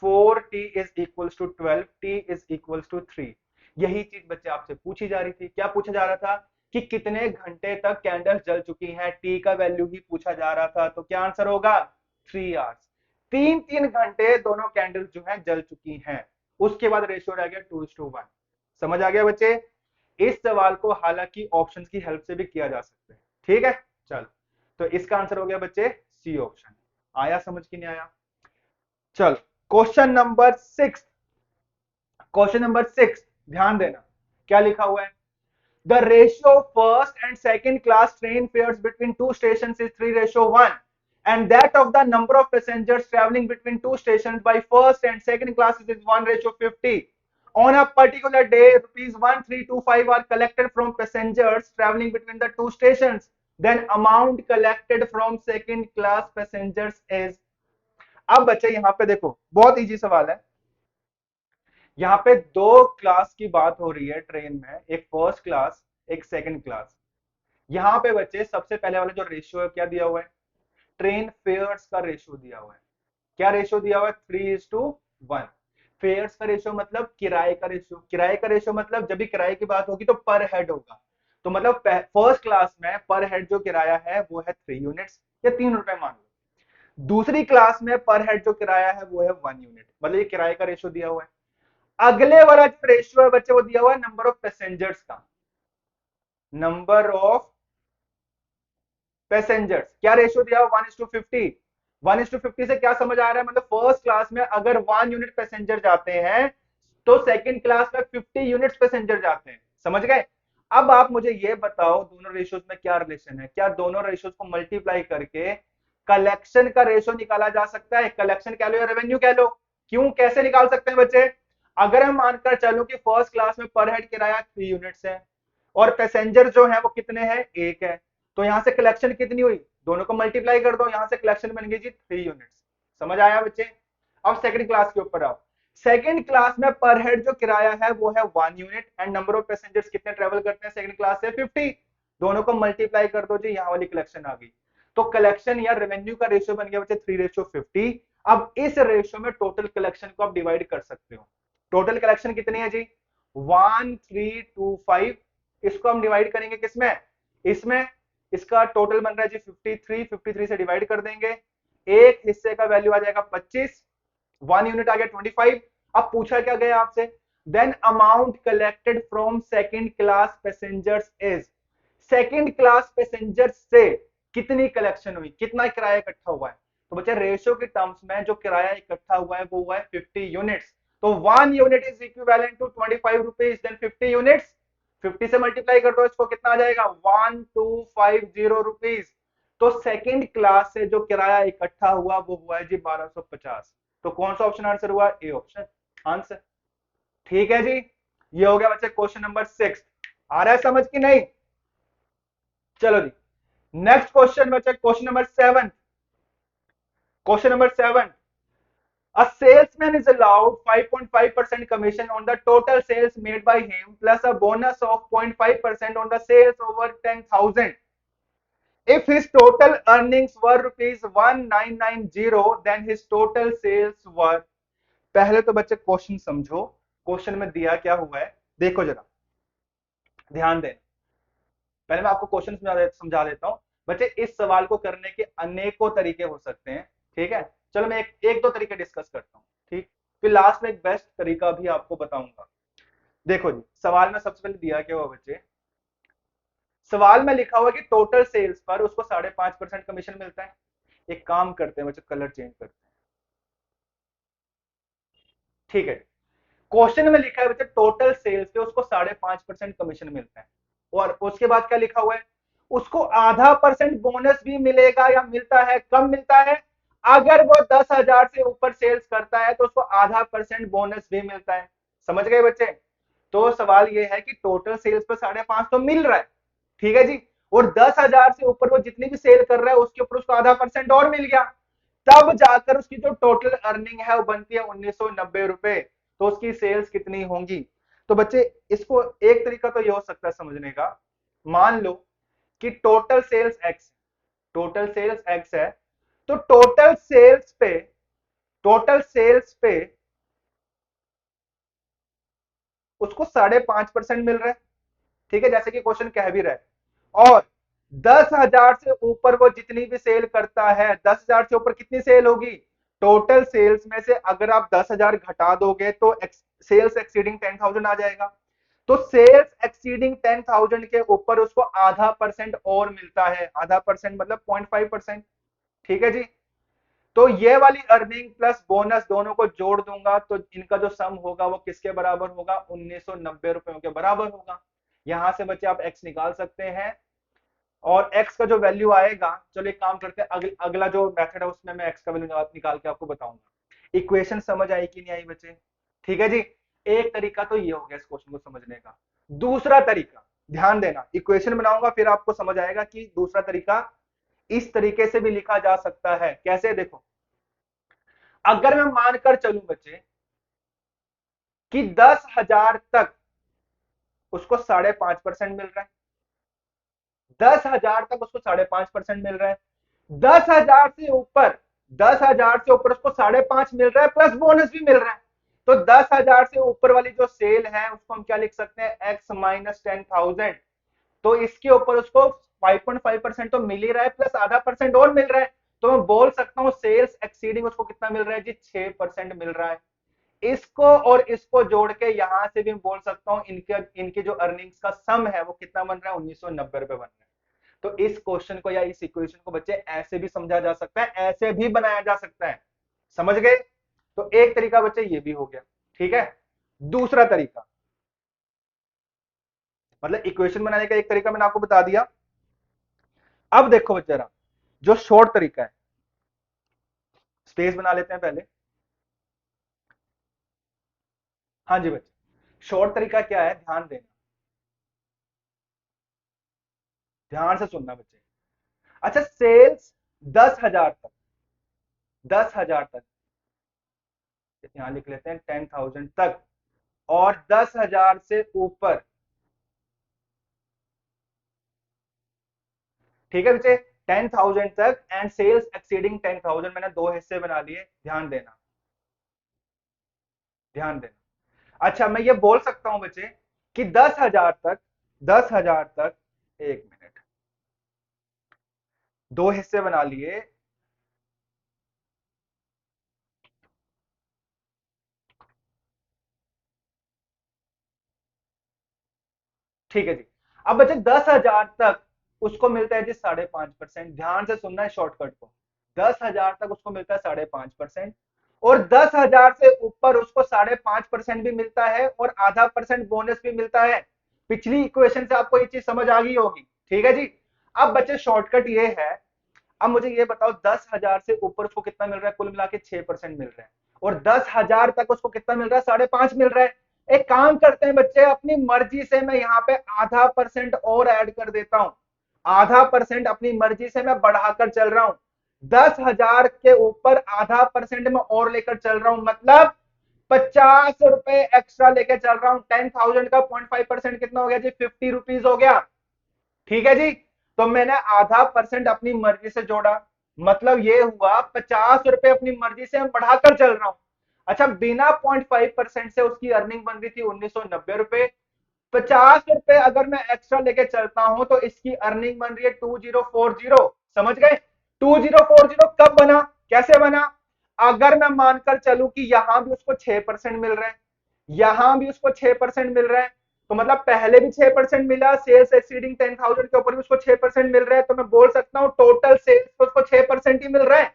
4T is equal to 12, T is equal to 3। यही चीज बच्चे आपसे पूछी जा रही थी। क्या पूछा जा रहा था? कि कितने घंटे तक कैंडल जल चुकी हैं, टी का वैल्यू ही पूछा जा रहा था। तो क्या आंसर होगा? 3 आवर्स। 3 घंटे दोनों कैंडल जो है जल चुकी हैं। उसके बाद रेशियो रह गया 2:1। समझ आ गया बच्चे? इस सवाल को हालांकि ऑप्शंस की हेल्प से भी किया जा सकता है। ठीक है, चलो, तो इसका आंसर हो गया बच्चे सी ऑप्शन। आया समझ कि नहीं आया? चलो, क्वेश्चन नंबर 6। क्वेश्चन नंबर 6 ध्यान देना, क्या लिखा हुआ है? The ratio of first and second class train fares between two stations is 3:1 and that of the number of passengers traveling between two stations by first and second classes is 1:50. On a particular day, rupees 1325 are collected from passengers traveling between the two stations. Then amount collected from second class passengers is। अब बच्चे यहाँ पे देखो, बहुत easy सवाल है। यहाँ पे दो क्लास की बात हो रही है ट्रेन में, एक फर्स्ट क्लास, एक सेकंड क्लास। यहाँ पे बच्चे सबसे पहले वाला जो रेशियो है क्या दिया हुआ है? ट्रेन फेयर्स का रेशियो दिया हुआ है। क्या रेशियो दिया हुआ है? 3:1। फेयर्स का रेशियो मतलब किराए का रेशियो। किराए का रेशियो मतलब जब भी किराए की बात होगी तो पर हेड होगा। तो मतलब फर्स्ट क्लास में पर हेड जो किराया है वो है 3 यूनिट्स या 3 रुपए मान लो। दूसरी क्लास में पर हेड जो किराया है वो है 1 यूनिट। मतलब ये किराए का रेशियो दिया हुआ है। अगले वाला जो रेशियो है बच्चे वो दिया हुआ है नंबर ऑफ पैसेंजर्स का। नंबर ऑफ पैसेंजर्स क्या रेशियो दिया हुआ? 1:50। 1:50 से क्या समझ आ रहा है? मतलब फर्स्ट क्लास में अगर 1 यूनिट पैसेंजर जाते हैं तो सेकंड क्लास में 50 यूनिट्स पैसेंजर जाते हैं। समझ गए? अब आप मुझे ये बताओ दोनों रेशियोज में क्या रिलेशन है? क्या दोनों रेशियोज को मल्टीप्लाई करके कलेक्शन का रेशियो निकाला जा सकता है? कलेक्शन कह लो या रेवेन्यू कह लो। क्यों, कैसे निकाल सकते हैं बच्चे? अगर हम मानकर चलो कि फर्स्ट क्लास में पर हेड किराया 3 यूनिट्स है और पैसेंजर जो है वो कितने हैं? 1 है, तो यहां से कलेक्शन कितनी हुई? दोनों को मल्टीप्लाई कर दो, यहां से कलेक्शन बन गई जी 3 यूनिट्स। समझ आया बच्चे? अब सेकंड क्लास के ऊपर आओ। सेकंड क्लास में पर हेड जो किराया है वो है 1 unit and number of passengers कितने ट्रेवल करते हैं सेकंड क्लास से? 50। दोनों को मल्टीप्लाई कर दो जी, यहाँ वाली कलेक्शन आ गई। तो कलेक्शन या रेवेन्यू का रेशियो बन गया बच्चे 3:50। अब इस रेशियो में टोटल कलेक्शन को आप डिवाइड कर सकते हो। टोटल कलेक्शन कितनी है जी? 1325। इसको हम डिवाइड करेंगे किसमें? इसमें। इसका टोटल बन रहा है जी 53। 53 से डिवाइड कर देंगे, एक हिस्से का वैल्यू आ जाएगा 25, 1 यूनिट आ गया 25। अब पूछा क्या गया आपसे? Then amount collected from second class passengers is. Second class passengers से कितनी कलेक्शन हुई, कितना किराया इकट्ठा हुआ है? तो बच्चे रेशियो के टर्म्स में जो किराया इकट्ठा हुआ है वो हुआ है 50 यूनिट्स। तो 1 unit is equivalent to 25 rupees, then 50 units. 50 से मल्टीप्लाई कर दो इसको, कितना आ जाएगा? 1250 रुपीज। तो सेकंड क्लास से जो किराया इकट्ठा हुआ वो हुआ है जी 1250। तो कौन सा ऑप्शन आंसर हुआ? A option answer. ठीक है जी, ये हो गया बच्चे क्वेश्चन नंबर 6। आ रहा है समझ की नहीं? चलो जी, नेक्स्ट क्वेश्चन बचा question number 7। Question number 7, a salesman is allowed 5.5% commission on the total sales made by him plus a bonus of 0.5% on the sales over 10,000. If his total earnings were rupees 1990, then his total sales were। पहले तो बच्चे question समझो, question में दिया क्या हुआ है देखो जरा, ध्यान दें। पहले मैं आपको क्वेश्चन समझा देता हूं बच्चे। इस सवाल को करने के अनेकों तरीके हो सकते हैं, ठीक है। चलो मैं एक दो तरीके डिस्कस करता हूं, ठीक। फिर लास्ट में एक बेस्ट तरीका भी आपको बताऊंगा। देखो जी, सवाल में सबसे पहले दिया क्या हुआ बच्चे, सवाल में लिखा हुआ कि टोटल सेल्स पर उसको 5.5% कमीशन मिलता है। एक काम करते हैं बच्चे, कलर चेंज करते हैं, ठीक है। क्वेश्चन में लिखा है बच्चे टोटल सेल्स पे उसको 5.5% कमीशन मिलता है, और उसके बाद क्या लिखा हुआ है, उसको आधा परसेंट बोनस भी मिलेगा या मिलता है, कम मिलता है। अगर वो 10,000 से ऊपर सेल्स करता है तो उसको आधा परसेंट बोनस भी मिलता है। समझ गए बच्चे। तो सवाल ये है कि टोटल सेल्स पे 5.5 तो मिल रहा है, ठीक है जी, और 10,000 से ऊपर वो जितनी भी सेल कर रहा है उसके ऊपर उसको आधा परसेंट और मिल गया, तब जाकर उसकी जो टोटल अर्निंग है वो बनती है 1990 रुपए। तो उसकी सेल्स कितनी होंगी। तो बच्चे इसको एक तरीका तो ये हो सकता है समझने का, मान लो कि टोटल सेल्स एक्स है, तो टोटल सेल्स पे उसको 5.5% मिल रहा है, ठीक है, जैसे कि क्वेश्चन कह भी रहा है। और 10,000 से ऊपर वो जितनी भी सेल करता है, 10,000 से ऊपर कितनी सेल होगी, टोटल सेल्स में से अगर आप 10,000 घटा दोगे तो सेल्स एक्सीडिंग 10,000 आ जाएगा। तो सेल्स एक्सीडिंग 10,000 के ऊपर उसको आधा परसेंट और मिलता है, आधा परसेंट मतलब 0.5%, ठीक है जी। तो ये वाली अर्निंग प्लस बोनस दोनों को जोड़ दूंगा तो इनका जो सम होगा वो किसके बराबर होगा, 1990 रुपयों के बराबर होगा। यहां से बच्चे आप एक्स निकाल सकते हैं, और एक्स का जो वैल्यू आएगा, चलो एक काम करते हैं, अगला जो मेथड है उसमें मैं एक्स का वैल्यू निकाल के आपको बताऊंगा। इक्वेशन समझ आई कि नहीं आई बच्चे, ठीक है जी। एक तरीका तो ये हो गया इस क्वेश्चन को समझने का। दूसरा तरीका, ध्यान देना, इक्वेशन बनाऊंगा फिर आपको समझ आएगा कि दूसरा तरीका इस तरीके से भी लिखा जा सकता है। कैसे, देखो, अगर मैं मानकर चलूं बच्चे कि 10,000 तक उसको 5.5% मिल रहा है, 10,000 तक उसको 5.5% मिल रहा है, 10,000 से ऊपर 10,000 से ऊपर उसको 5.5 मिल रहा है प्लस बोनस भी मिल रहा है। तो 10,000 से ऊपर वाली जो सेल है उसको हम क्या लिख सकते हैं, एक्स माइनस 10,000। तो इसके ऊपर उसको 5.5% तो मिल ही रहा है प्लस आधा परसेंट और मिल रहा है। तो मैं बोल सकता हूं सेल्स एक्सीडिंग उसको कितना मिल रहा है जी, 6% मिल रहा है। इसको और इसको जोड़ के यहां से भी बोल सकता हूं इनके इनके जो अर्निंग्स का सम है वो कितना बन रहा है, 1990 रुपए बन रहा है। तो इस क्वेश्चन को या इस इक्वेशन को बच्चे ऐसे भी समझा जा सकता है, ऐसे भी बनाया जा सकता है। समझ गए। तो एक तरीका बच्चे ये भी हो गया, ठीक है। दूसरा तरीका, मतलब इक्वेशन बनाने का एक तरीका मैंने आपको बता दिया। अब देखो बच्चे जरा, जो शॉर्ट तरीका है, स्पेस बना लेते हैं पहले। हाँ जी बच्चे, शॉर्ट तरीका क्या है, ध्यान देना, ध्यान से सुनना बच्चे। अच्छा, सेल्स 10,000 तक, 10,000 तक, यहां लिख लेते हैं 10,000 तक, और 10,000 से ऊपर, ठीक है बच्चे, 10,000 तक एंड सेल्स एक्सीडिंग 10,000, मैंने दो हिस्से बना लिए, ध्यान देना, ध्यान देना। अच्छा, मैं ये बोल सकता हूं बच्चे कि 10,000 तक, 10,000 तक, एक मिनट, दो हिस्से बना लिए। ठीक है जी। अब बच्चे 10,000 तक उसको मिलता है जी 5.5%, ध्यान से सुनना है शॉर्टकट को। 10,000 तक उसको मिलता है 5.5%, और 10,000 से ऊपर उसको 5.5% भी मिलता है और आधा परसेंट बोनस भी मिलता है। पिछली इक्वेशन से आपको ये चीज समझ आ गई होगी, ठीक है जी। अब बच्चे शॉर्टकट ये है, अब मुझे ये बताओ 10,000 से ऊपर उसको कितना मिल रहा है, कुल मिला के 6% मिल रहा है, और 10,000 तक उसको कितना मिल रहा है, 5.5 मिल रहा है। एक काम करते हैं बच्चे, अपनी मर्जी से मैं यहाँ पे आधा परसेंट और ऐड कर देता हूं, आधा परसेंट अपनी मर्जी से मैं बढ़ाकर चल रहा हूं, 10,000 के ऊपर आधा परसेंट में और लेकर चल रहा हूं, मतलब 50 रुपए एक्स्ट्रा लेकर चल रहा हूं। 10,000 का 0.5% कितना हो गया जी? 50 रुपीज हो गया। ठीक है जी। तो मैंने आधा परसेंट अपनी मर्जी से जोड़ा, मतलब ये हुआ 50 रुपए अपनी मर्जी से मैं बढ़ाकर चल रहा हूं। अच्छा, बिना 0.5% से उसकी अर्निंग बन रही थी 1990 रुपए। 50 रुपए अगर मैं एक्स्ट्रा लेके चलता हूं तो इसकी अर्निंग बन रही है 2040। समझ गए? 2040 कब बना, कैसे बना? अगर मैं मानकर चलूं कि यहां भी उसको 6% मिल रहा है, यहां भी उसको 6% मिल रहा है, तो मतलब पहले भी 6% मिला, सेल्स एक्सीडिंग 10,000 के ऊपर भी उसको 6% मिल रहा है, तो मैं बोल सकता हूं टोटल सेल्स पे उसको 6% ही मिल रहा है।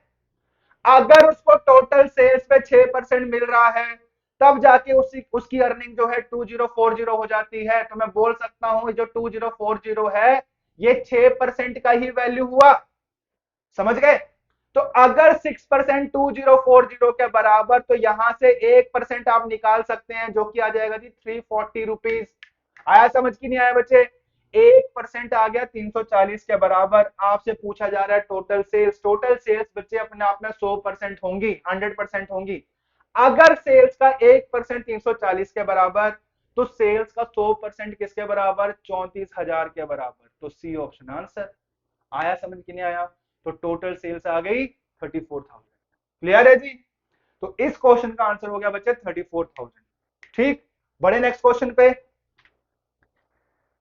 अगर उसको टोटल सेल्स पे 6% मिल रहा है, तब जाके उसकी अर्निंग जो है 2040 हो जाती है। तो मैं बोल सकता हूं जो 2040 है, ये 6% का ही वैल्यू हुआ। समझ गए? तो अगर 6% 2040 के बराबर, तो यहां से 1% आप निकाल सकते हैं, जो कि आ जाएगा जी 340 रुपीज। आया समझ की नहीं आया बच्चे? 1% आ गया 340 के बराबर। आपसे पूछा जा रहा है टोटल सेल्स। टोटल सेल्स बच्चे अपने आप में 100% होंगी, 100% होंगी। अगर सेल्स का 1% 340 के बराबर, तो सेल्स का 100% किसके बराबर? 34,000 के बराबर। तो सी ऑप्शन आंसर। आया समझ कि नहीं आया? तो टोटल सेल्स आ गई 34,000। क्लियर है जी? तो इस क्वेश्चन का आंसर हो गया बच्चे 34,000। ठीक, बड़े नेक्स्ट क्वेश्चन पे।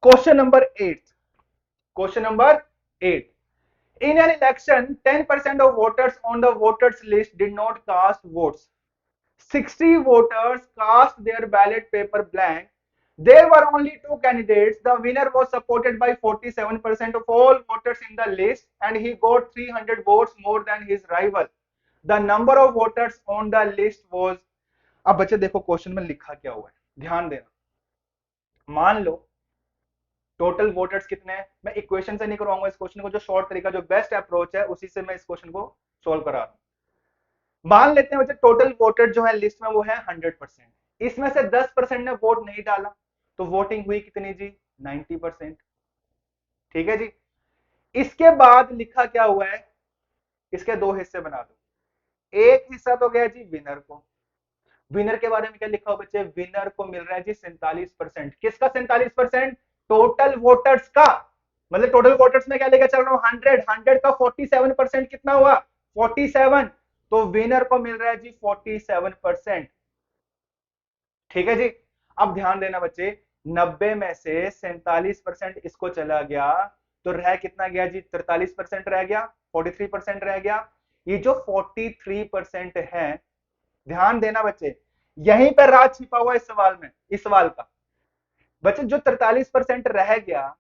Question number 8। Question number 8। In an election, 10% of voters on the voters list did not cast votes. 60 voters cast their ballot paper blank. There were only two candidates. The winner was supported by 47% of all voters in the list, and he got 300 votes more than his rival. The number of voters on the list was। अब बच्चे देखो question में लिखा क्या हुआ है, ध्यान देना। मान लो टोटल वोटर्स कितने हैं, मैं इक्वेशन से नहीं करवाऊंगा इस क्वेश्चन को, जो शॉर्ट तरीका, जो बेस्ट अप्रोच है, उसी से मैं इस क्वेश्चन को सोल्व करा रहा हूं। मान लेते हैं बच्चे टोटल वोटर जो है लिस्ट में वो है 100%। इसमें से 10% ने वोट नहीं डाला, तो वोटिंग हुई कितनी जी? 90%। ठीक है जी। इसके बाद लिखा क्या हुआ है, इसके दो हिस्से बना दो। एक हिस्सा तो गया जी विनर को। विनर के बारे में क्या लिखा हो बच्चे? विनर को मिल रहा है जी 47%। किसका 47%? टोटल वोटर्स का। मतलब टोटल वोटर्स में क्या लेकर चल रहा हूं? 100। 100 का 47% कितना हुआ? 47। तो विनर को मिल रहा है जी 47%। ठीक है जी। अब ध्यान देना बच्चे, 90 में से 47% इसको चला गया, तो रह कितना गया जी? 43% रह गया, 43% रह गया। ये जो 43% है, ध्यान देना बच्चे, यहीं पर राज छिपा हुआ है इस सवाल में, इस सवाल का। बच्चे जो 43% रह गया,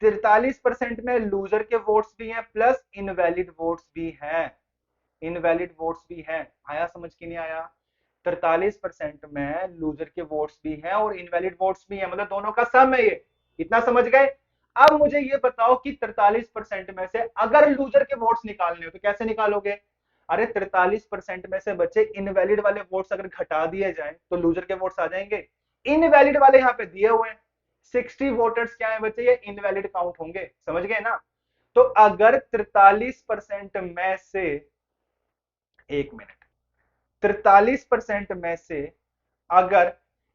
43% में लूजर के वोट्स भी हैं प्लस इनवैलिड वोट्स भी हैं। इनवैलिड वोट्स भी हैं। आया समझ की नहीं आया? 43% में लूजर के वोट्स भी हैं और इनवैलिड वोट्स भी हैं, मतलब दोनों का सम है ये। इतना समझ गए? अब मुझे ये बताओ कि 43% में से अगर लूजर के वोट्स निकालने हो तो कैसे निकालोगे? अरे 43% में से बच्चे इनवैलिड वाले वोट्स अगर घटा दिए जाए तो लूजर के वोट्स आ जाएंगे। इनवैलिड वाले यहाँ पे दिए हुए हैं, 60 वोटर्स क्या है बच्चे? ये इनवैलिड काउंट होंगे। समझ गए ना? तो अगर 43% में से, एक मिनट, 43% में से अगर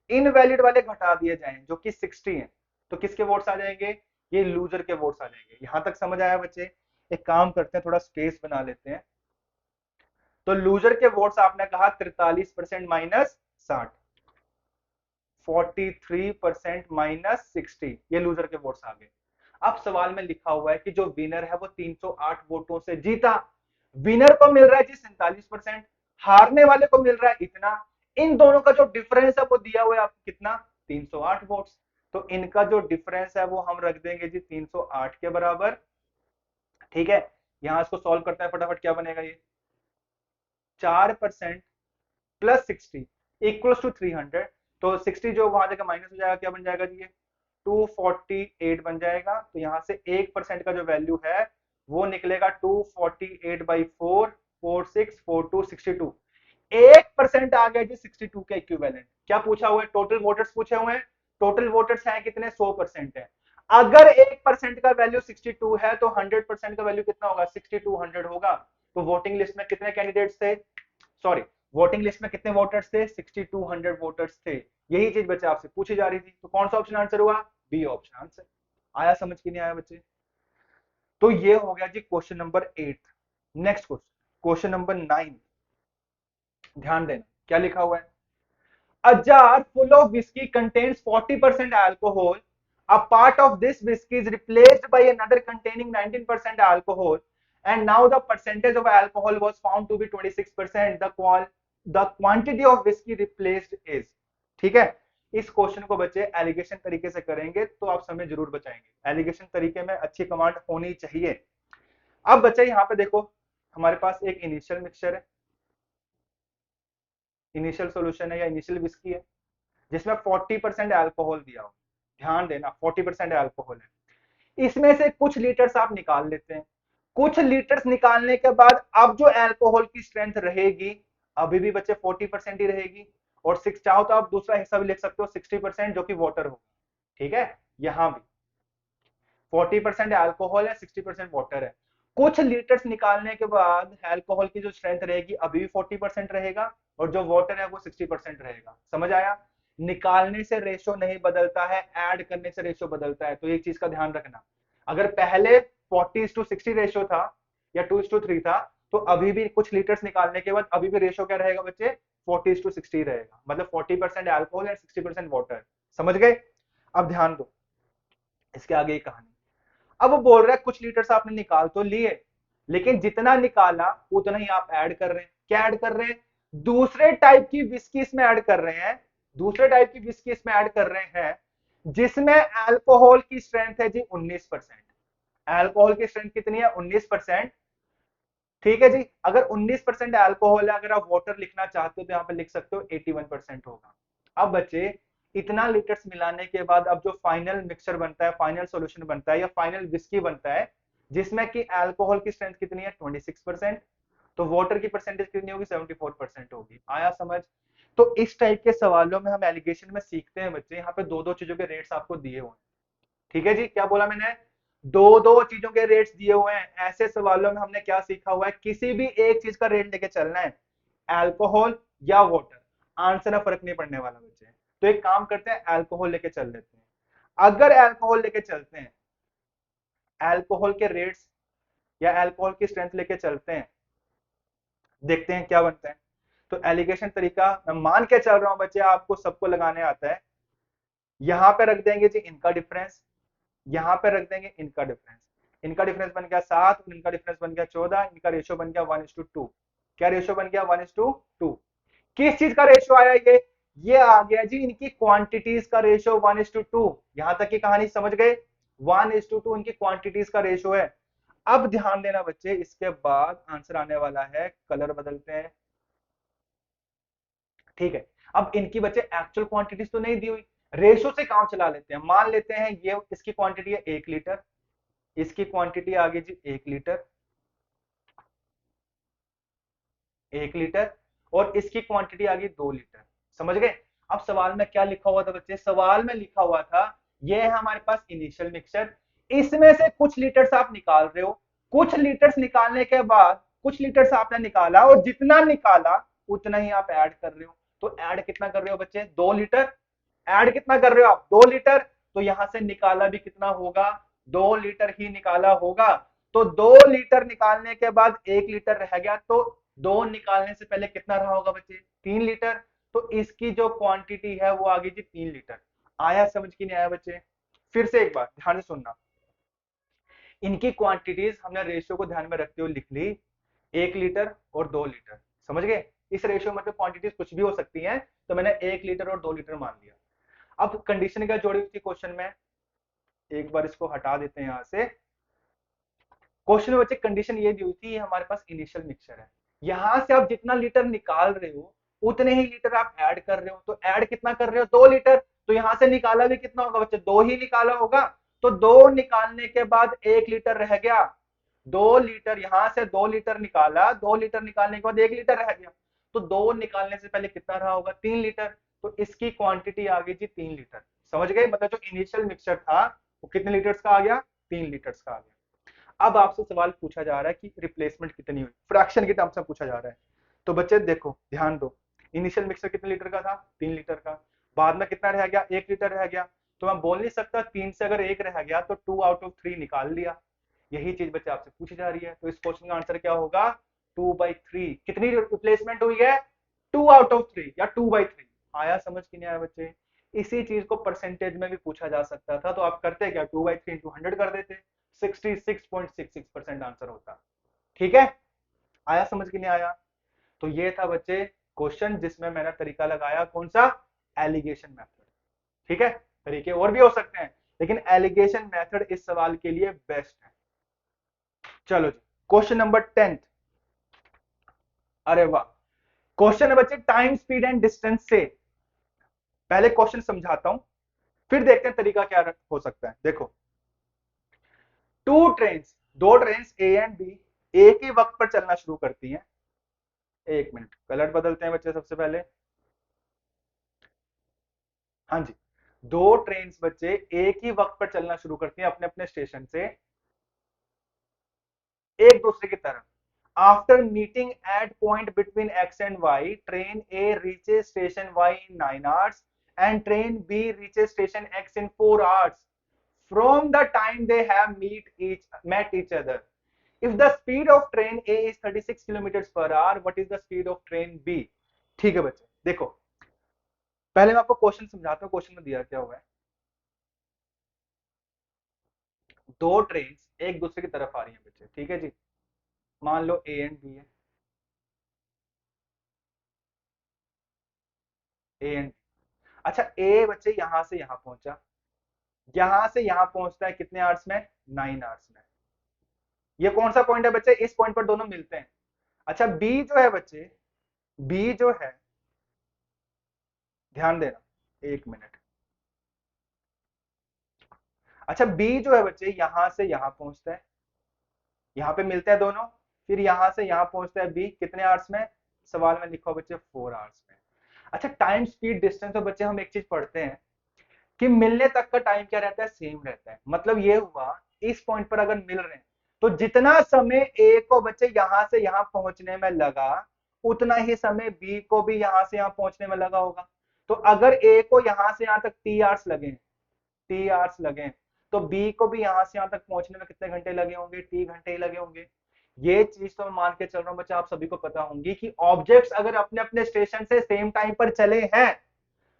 इनवैलिड वाले घटा दिए जाएं जो कि 60 हैं, तो किसके वोट्स आ जाएंगे? ये लूजर के वोट्स आ जाएंगे। यहां तक समझ आया बच्चे? एक काम करते हैं, थोड़ा स्पेस बना लेते हैं। तो लूजर के वोट्स आपने कहा 43% माइनस 60, 43% माइनस 60, ये लूजर के वोट्स आ गए। अब सवाल में लिखा हुआ है कि जो विनर है वो 308 वोटों से जीता। विनर को मिल रहा है जी 47%, हारने वाले को मिल रहा है इतना। इन दोनों का जो डिफरेंस है वो दिया हुआ है आपको कितना? 308 वोट्स। तो इनका जो डिफरेंस है वो हम रख देंगे जी 308 के बराबर। ठीक है, यहां इसको सॉल्व करते हैं फटाफट। क्या बनेगा ये? 4% प्लस 60 इक्वल्स टू 300। तो 60 जो वहां जगह माइनस हो जाएगा, क्या बन जाएगा जी? ये 248 बन जाएगा। तो यहां से 1% का जो वैल्यू है वो निकलेगा 248/4, 4642, 1% आ गया जी 62 के इक्विवेलेंट। क्या पूछा हुआ है? टोटल वोटर्स पूछे हुए हैं। टोटल वोटर्स हैं कितने? 100% है। अगर 1% का वैल्यू 62 है तो 100% का वैल्यू कितना होगा, 6200 होगा। तो वोटिंग लिस्ट में कितने कैंडिडेट्स थे, सॉरी, वोटिंग लिस्ट में कितने वोटर्स थे, 6200 वोटर्स थे। यही चीज बच्चे आपसे पूछी जा रही थी, तो कौन सा ऑप्शन आंसर हुआ, बी ऑप्शन आंसर। आया समझ की नहीं आया बच्चे। तो ये हो गया जी question number 8। Next question, question number 9, ध्यान देना क्या लिखा हुआ है। A jar full of whiskey contains 40% alcohol. A part of this whiskey is replaced by another containing 19% alcohol, and now the percentage of alcohol was found to be 26%. The quantity of whiskey replaced is, ठीक है। इस question को बच्चे allegation तरीके से करेंगे तो आप समय जरूर बचाएंगे। एलिगेशन तरीके में अच्छी कमांड होनी चाहिए। अब बच्चे यहाँ पे देखो, हमारे पास एक इनिशियल मिक्सचर है, इनिशियल सॉल्यूशन है या इनिशियल विस्की है, जिसमें 40% अल्कोहल दिया हो। ध्यान देना 40% अल्कोहल है। इसमें से कुछ लीटर्स आप निकाल लेते हैं। कुछ लीटर्स निकालने के बाद अब जो अल्कोहल की स्ट्रेंथ रहेगी, अभी भी बच्चे 40% ही रहेगी। और सिक्स चाहो तो आप दूसरा हिस्सा भी लिख सकते हो 60%, जो कि वाटर होगा। ठीक है, यहां भी 40% अल्कोहल है, 60% वाटर है। कुछ लीटर्स निकालने के बाद अल्कोहल की जो स्ट्रेंथ रहेगी अभी भी 40% रहेगा, और जो वाटर है वो 60% रहेगा। समझ आया। निकालने से रेशो नहीं बदलता है, ऐड करने से रेशो बदलता है। तो एक चीज का ध्यान रखना, अगर पहले 40:60 रेशो था या 2:3 था, तो अभी भी कुछ लीटर्स निकालने के बाद अभी भी रेशो क्या रहेगा बच्चे, 40:60 रहेगा। मतलब 40% अल्कोहल एंड 60% वाटर। समझ गए। अब ध्यान दो इसके आगे की कहानी। अब वो बोल रहा है कुछ लीटर्स आपने निकाल तो लिए, लेकिन जितना निकाला उतना ही आप ऐड कर रहे हैं। क्या ऐड कर रहे हैं, दूसरे टाइप की विस्की इसमें ऐड कर रहे हैं। दूसरे टाइप की विस्की इसमें ऐड कर रहे हैं, जिसमें अल्कोहल की स्ट्रेंथ है जी 19%। अल्कोहल की स्ट्रेंथ कितनी है, 19%। ठीक है जी। अगर 19% अल्कोहल है, अगर आप वाटर लिखना चाहते हो तो यहाँ पे लिख सकते हो 81% होगा। अब बच्चे इतना लीटर्स मिलाने के बाद अब जो फाइनल मिक्सचर बनता है, फाइनल सॉल्यूशन बनता है या फाइनल विस्की बनता है, जिसमें कि अल्कोहल की स्ट्रेंथ कितनी है 26%, तो वाटर की परसेंटेज कितनी होगी 74% होगी। आया समझ। तो इस टाइप के सवालों में हम एलिगेशन में सीखते हैं बच्चे, यहाँ पे दो दो चीजों के रेट्स आपको दिए हुए हैं। ठीक है जी, क्या बोला मैंने, दो दो चीजों के रेट्स दिए हुए हैं। ऐसे सवालों में हमने क्या सीखा हुआ है, किसी भी एक चीज का रेट लेके चलना है, अल्कोहल या वाटर, आंसर में फर्क नहीं पड़ने वाला बच्चे। तो एक काम करते हैं, अल्कोहल लेके चल लेते हैं। अगर अल्कोहल लेके चलते हैं, अल्कोहल के रेट्स या अल्कोहल की स्ट्रेंथ लेके चलते हैं, देखते हैं क्या बनता है। तो एलिगेशन तरीका मैं मान के चल रहा हूं बच्चे, आपको सबको लगाने आता है। यहां पे रख देंगे जी इनका डिफरेंस, यहां पे रख देंगे इनका डिफरेंस। इनका डिफरेंस बन गया 7, इनका डिफरेंस बन गया 14, इनका रेशियो बन गया 1:2। क्या रेशियो बन गया, 1:2। किस चीज का रेशियो आया ये आ गया जी इनकी क्वांटिटीज का रेशियो 1:2। यहां तक की कहानी समझ गए, 1:2 इनकी क्वांटिटीज का रेशियो है। अब ध्यान देना बच्चे, इसके बाद आंसर आने वाला है, कलर बदलते हैं। ठीक है, अब इनकी बच्चे एक्चुअल क्वांटिटीज तो नहीं दी हुई, रेशो से काम चला लेते हैं। मान लेते हैं ये इसकी क्वांटिटी है 1 लीटर, इसकी क्वांटिटी आ गई जी 1 लीटर, 1 लीटर, और इसकी क्वांटिटी आ गई 2 लीटर। समझ गए। अब सवाल में क्या लिखा हुआ था बच्चे, सवाल में लिखा हुआ था ये है हमारे पास इनिशियल मिक्सचर, इसमें से कुछ लीटर्स आप निकाल रहे हो। कुछ लीटर्स निकालने के बाद कुछ लीटर्स आपने निकाला, और जितना निकाला उतना ही आप ऐड कर रहे हो। तो ऐड कितना कर रहे हो बच्चे, 2 लीटर। ऐड कितना कर रहे हो आप, 2 लीटर। तो यहां से निकाला भी कितना होगा, 2 लीटर ही निकाला होगा। तो 2 लीटर निकालने के बाद 1 लीटर रह गया, तो दो निकालने से पहले कितना रहा होगा बच्चे, 3 लीटर। तो इसकी जो क्वांटिटी है वो आ गई जी 3 लीटर। आया समझ की नहीं आया बच्चे। फिर से एक बार ध्यान से सुनना, इनकी क्वांटिटीज हमने रेशियो को ध्यान में रखते हुए लिख ली, 1 लीटर और 2 लीटर। समझ गए। इस रेशियो में क्वांटिटीज कुछ भी हो सकती हैं, तो मैंने 1 लीटर और 2 लीटर मान लिया। अब कंडीशन क्या जोड़ी हुई थी क्वेश्चन में, एक बार इसको हटा देते हैं यहां से। क्वेश्चन में बच्चे कंडीशन ये दी हुई थी, ये हमारे पास इनिशियल मिक्सचर है, यहां से आप जितना लीटर निकाल रहे हो उतने ही लीटर आप ऐड कर रहे हो। तो ऐड कितना कर रहे हो, 2 लीटर। तो यहां से निकाला भी कितना होगा बच्चे, दो ही निकाला होगा। तो दो निकालने के बाद 1 लीटर रह गया, 2 लीटर, यहां से 2 लीटर निकाला, 2 लीटर निकालने के बाद 1 लीटर रह गया। तो दो निकालने से पहले कितना रहा होगा, 3 लीटर। तो इसकी क्वांटिटी आ गई जी 3 लीटर। समझ गए, मतलब जो इनिशियल मिक्सचर था वो कितने लीटर्स का आ गया, 3 लीटर्स का आ गया। अब आपसे सवाल पूछा जा रहा है कि रिप्लेसमेंट कितनी हुई, फ्रैक्शन के टर्म्स में पूछा जा रहा है। तो बच्चे देखो ध्यान दो, इनिशियल मिक्सर कितने लीटर का था, 3 लीटर का, बाद में कितना रह गया, 1 लीटर रह गया। तो मैं बोल नहीं सकता 3 से अगर 1 रह गया तो 2/3 निकाल लिया। यही चीज बच्चे आपसे पूछी जा रही है। तो इस क्वेश्चन का आंसर क्या होगा, 2/3। कितनी रिप्लेसमेंट हुई है, 2/3 या 2/3। आया समझ कि नहीं आया बच्चे। इसी चीज को परसेंटेज में भी पूछा जा सकता था, तो आप करते क्या, 2/3 इंटू 100 कर देते, 66.66% आंसर होता। ठीक है, आया समझ कि नहीं आया। तो ये था बच्चे क्वेश्चन जिसमें मैंने तरीका लगाया कौन सा, एलिगेशन मेथड। ठीक है, तरीके और भी हो सकते हैं लेकिन एलिगेशन मेथड इस सवाल के लिए बेस्ट है। चलो जी, क्वेश्चन नंबर 10। अरे वाह, क्वेश्चन है बच्चे टाइम स्पीड एंड डिस्टेंस से। पहले क्वेश्चन समझाता हूं, फिर देखते हैं तरीका क्या हो सकता है। देखो, दो ट्रेन ए एंड बी एक ही वक्त पर चलना शुरू करती हैं। एक मिनट, कलर बदलते हैं बच्चे सबसे पहले। हाँ जी, दो ट्रेन बच्चे एक ही वक्त पर चलना शुरू करती हैं अपने अपने स्टेशन से एक दूसरे की तरफ। After meeting at point between X and Y, train A reaches station Y in 9 hours and train B reaches station X in 4 hours from the time they have met each other. If the speed of train A is 36 kilometers per hour, what is the speed of train B? ठीक है बच्चे, देखो पहले मैं आपको question समझाता हूँ। Question में दिया क्या हुआ है, दो ट्रेन एक दूसरे की तरफ आ रही हैं बच्चे। ठीक है जी, मान लो ए एंड बी है, ए एंड, अच्छा ए बच्चे यहां से यहां पहुंचा, यहां से यहां पहुंचता है कितने आवर्स में, 9 hours में। ये कौन सा पॉइंट है बच्चे, इस पॉइंट पर दोनों मिलते हैं। अच्छा बी जो है बच्चे, बी जो है, ध्यान देना, एक मिनट। अच्छा बी जो है बच्चे यहां से यहां पहुंचता है, यहां पे मिलते हैं दोनों, फिर यहां से यहां पहुंचता है बी कितने आवर्स में, सवाल में लिखा बच्चे 4 hours में। अच्छा टाइम स्पीड डिस्टेंस तो बच्चे हम एक चीज पढ़ते हैं कि मिलने तक का टाइम क्या रहता है, सेम रहता है। मतलब ये हुआ इस पॉइंट पर अगर मिल रहे हैं तो जितना समय ए को बच्चे यहां से यहां पहुंचने में लगा उतना ही समय बी को भी यहां से यहां पहुंचने में लगा होगा। तो अगर ए को यहां से यहां तक टी आवर्स लगे तो बी को भी यहां से यहां तक पहुंचने में कितने घंटे लगे होंगे, टी घंटे ही लगे होंगे। ये चीज तो मैं मान के चल रहा हूं बच्चा आप सभी को पता होंगी कि ऑब्जेक्ट्स अगर अपने अपने स्टेशन से सेम टाइम पर चले हैं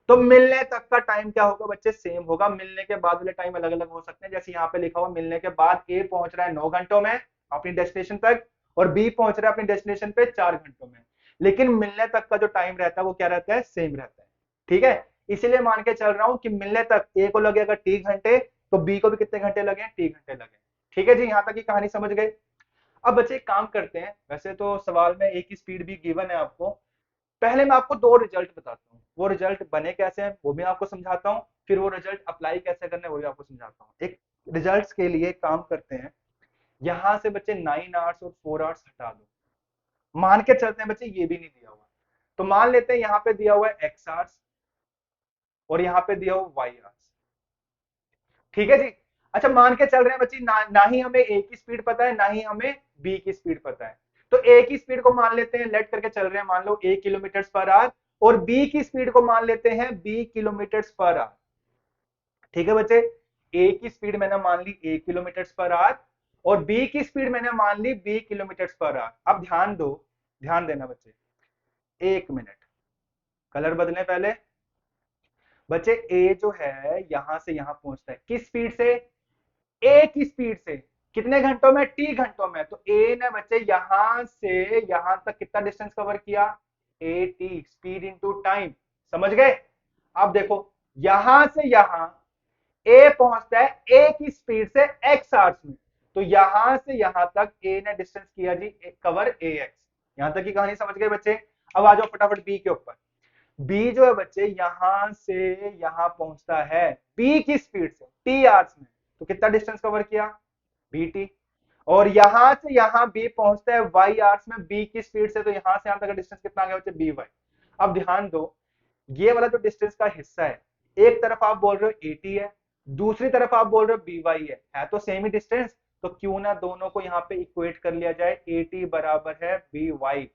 तो मिलने तक का टाइम क्या होगा बच्चे, सेम होगा। मिलने के बाद वाले टाइम अलग अलग हो सकते हैं, जैसे यहाँ पे लिखा हुआ मिलने के बाद ए पहुंच रहा है 9 घंटों में अपनी डेस्टिनेशन तक और बी पहुंच रहा है अपनी डेस्टिनेशन पे 4 घंटों में, लेकिन मिलने तक का जो टाइम रहता है वो क्या रहता है, सेम रहता है। ठीक है, इसीलिए मान के चल रहा हूं कि मिलने तक ए को लगे अगर टी घंटे तो बी को भी कितने घंटे लगे, टी घंटे लगे। ठीक है जी, यहां तक की कहानी समझ गए। अब बच्चे एक काम करते हैं, वैसे तो सवाल में एक ही स्पीड भी गिवन है आपको, पहले मैं आपको दो रिजल्ट बताता हूँ, वो रिजल्ट बने कैसे हैं वो भी आपको समझाता हूँ, फिर वो रिजल्ट अप्लाई कैसे करने वो भी आपको समझाता हूँ। एक रिजल्ट्स के लिए काम करते हैं, यहां से बच्चे 9 hours और 4 hours हटा दो, मान के चलते हैं बच्चे ये भी नहीं दिया हुआ, तो मान लेते हैं यहाँ पे दिया हुआ है एक्स आवर्स और यहाँ पे दिया हुआ वाई आवर्स। ठीक है जी, अच्छा मान के चल रहे हैं बच्चे ना ही हमें ए की स्पीड पता है ना ही हमें बी की स्पीड पता है, तो ए की स्पीड को मान लेते हैं, लेट करके चल रहे हैं, मान लो ए किलोमीटर पर आवर, और बी की स्पीड को मान लेते हैं बी किलोमीटर पर आवर। ठीक है बच्चे, ए की स्पीड मैंने मान ली ए किलोमीटर पर आवर और बी की स्पीड मैंने मान ली बी किलोमीटर पर आवर। अब ध्यान दो, ध्यान देना बच्चे, एक मिनट, कलर बदले पहले। बच्चे ए जो है यहां से यहां पहुंचता है किस स्पीड से, ए की स्पीड से, कितने घंटों में, टी घंटों में। तो ए ने बच्चे यहां से यहां तक कितना डिस्टेंस कवर किया, A T, speed into time. समझ गए। अब देखो यहां से यहां ए पहुंचता है ए की स्पीड से एक्स आवर्स में, तो यहां से यहां तक ए ने डिस्टेंस किया जी कवर ए एक्स। यहां तक की कहानी समझ गए बच्चे। अब आ जाओ फटाफट बी के ऊपर। बी जो है बच्चे यहां से यहां पहुंचता है बी की स्पीड से टी आवर्स में, तो कितना डिस्टेंस कवर किया, बी टी। और यहां से यहां बी पहुंचता है वाई आवर्स में बी की स्पीड से, तो यहां से यहां तक का डिस्टेंस कितना आ गया बच्चे, बी वाई। अब ध्यान दो, ये वाला जो डिस्टेंस का हिस्सा है, एक तरफ आप बोल रहे हो 80 है दूसरी तरफ आप बोल रहे हो बी वाई है तो सेम ही डिस्टेंस, तो क्यों ना दोनों को यहाँ पे इक्वेट कर लिया जाए, ए टी बराबर है बी वाई।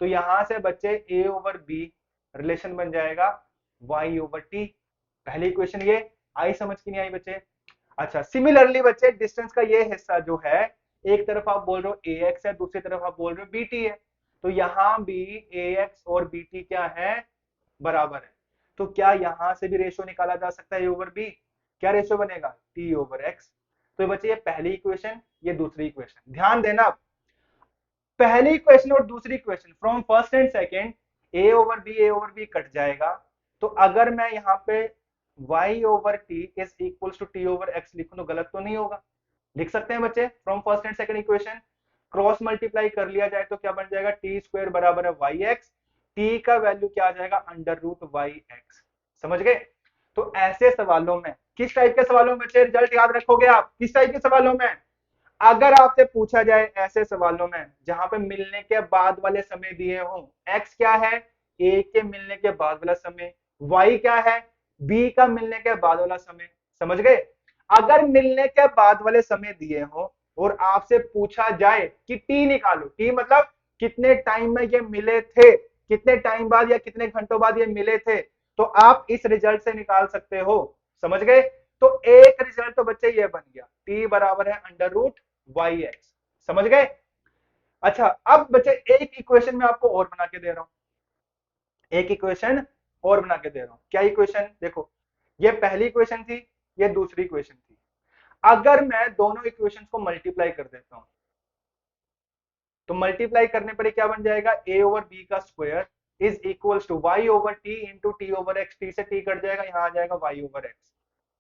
तो यहां से बच्चे ए ओवर बी रिलेशन बन जाएगा वाई ओवर टी। पहली इक्वेशन ये आई, समझ की नहीं आई बच्चे? अच्छा, सिमिलरली बच्चे डिस्टेंस का ये हिस्सा जो है, एक तरफ आप बोल रहे हो ए एक्स है, दूसरी तरफ आप बोल रहे हो बी टी है, तो यहां भी ए एक्स और बी टी क्या है, बराबर है। तो क्या यहां से भी रेशियो निकाला जा सकता है ए ओवर बी? क्या रेशियो बनेगा, टी ओवर एक्स। तो बच्चे ये पहली इक्वेशन, ये दूसरी इक्वेशन, ध्यान देना। पहली इक्वेशन और दूसरी equation from first and second, A over B cut जाएगा। तो अगर मैं यहाँ पे y over T is equal to T over X लिखूं तो गलत तो नहीं होगा? लिख सकते हैं बच्चे, from first and second equation cross multiply कर लिया जाए तो क्या बन जाएगा, टी स्क्वायर बराबर है वाई एक्स, टी का वैल्यू क्या आ जाएगा, अंडर रूट वाई एक्स। समझ गए? तो ऐसे सवालों में, किस टाइप के सवालों में बच्चे रिजल्ट याद रखोगे आप, किस टाइप के सवालों में? अगर आपसे पूछा जाए ऐसे सवालों में जहां पे मिलने के बाद वाले समय दिए हों, x क्या है, a के मिलने के बाद वाला समय, y क्या है, b का मिलने के बाद वाला समय। समझ गए? अगर मिलने के बाद वाले समय दिए हों और आपसे पूछा जाए कि t निकालो, t मतलब कितने टाइम में ये मिले थे, कितने टाइम बाद या कितने घंटों बाद ये मिले थे, तो आप इस रिजल्ट से निकाल सकते हो। समझ गए? तो एक रिजल्ट तो बच्चे ये बन गया, t बराबर है अंडर रूट वाई एक्स। समझ गए? अच्छा, अब बच्चे एक इक्वेशन में आपको और बना के दे रहा हूं, एक इक्वेशन और बना के दे रहा हूं। क्या इक्वेशन, देखो, ये पहली इक्वेशन थी, ये दूसरी इक्वेशन थी। अगर मैं दोनों इक्वेशंस को मल्टीप्लाई कर देता हूं, तो मल्टीप्लाई करने पर क्या बन जाएगा, ए ओवर बी का square is equal to Y over T into T over X, T से टी कट जाएगा, यहां आ जाएगा वाई ओवर एक्स।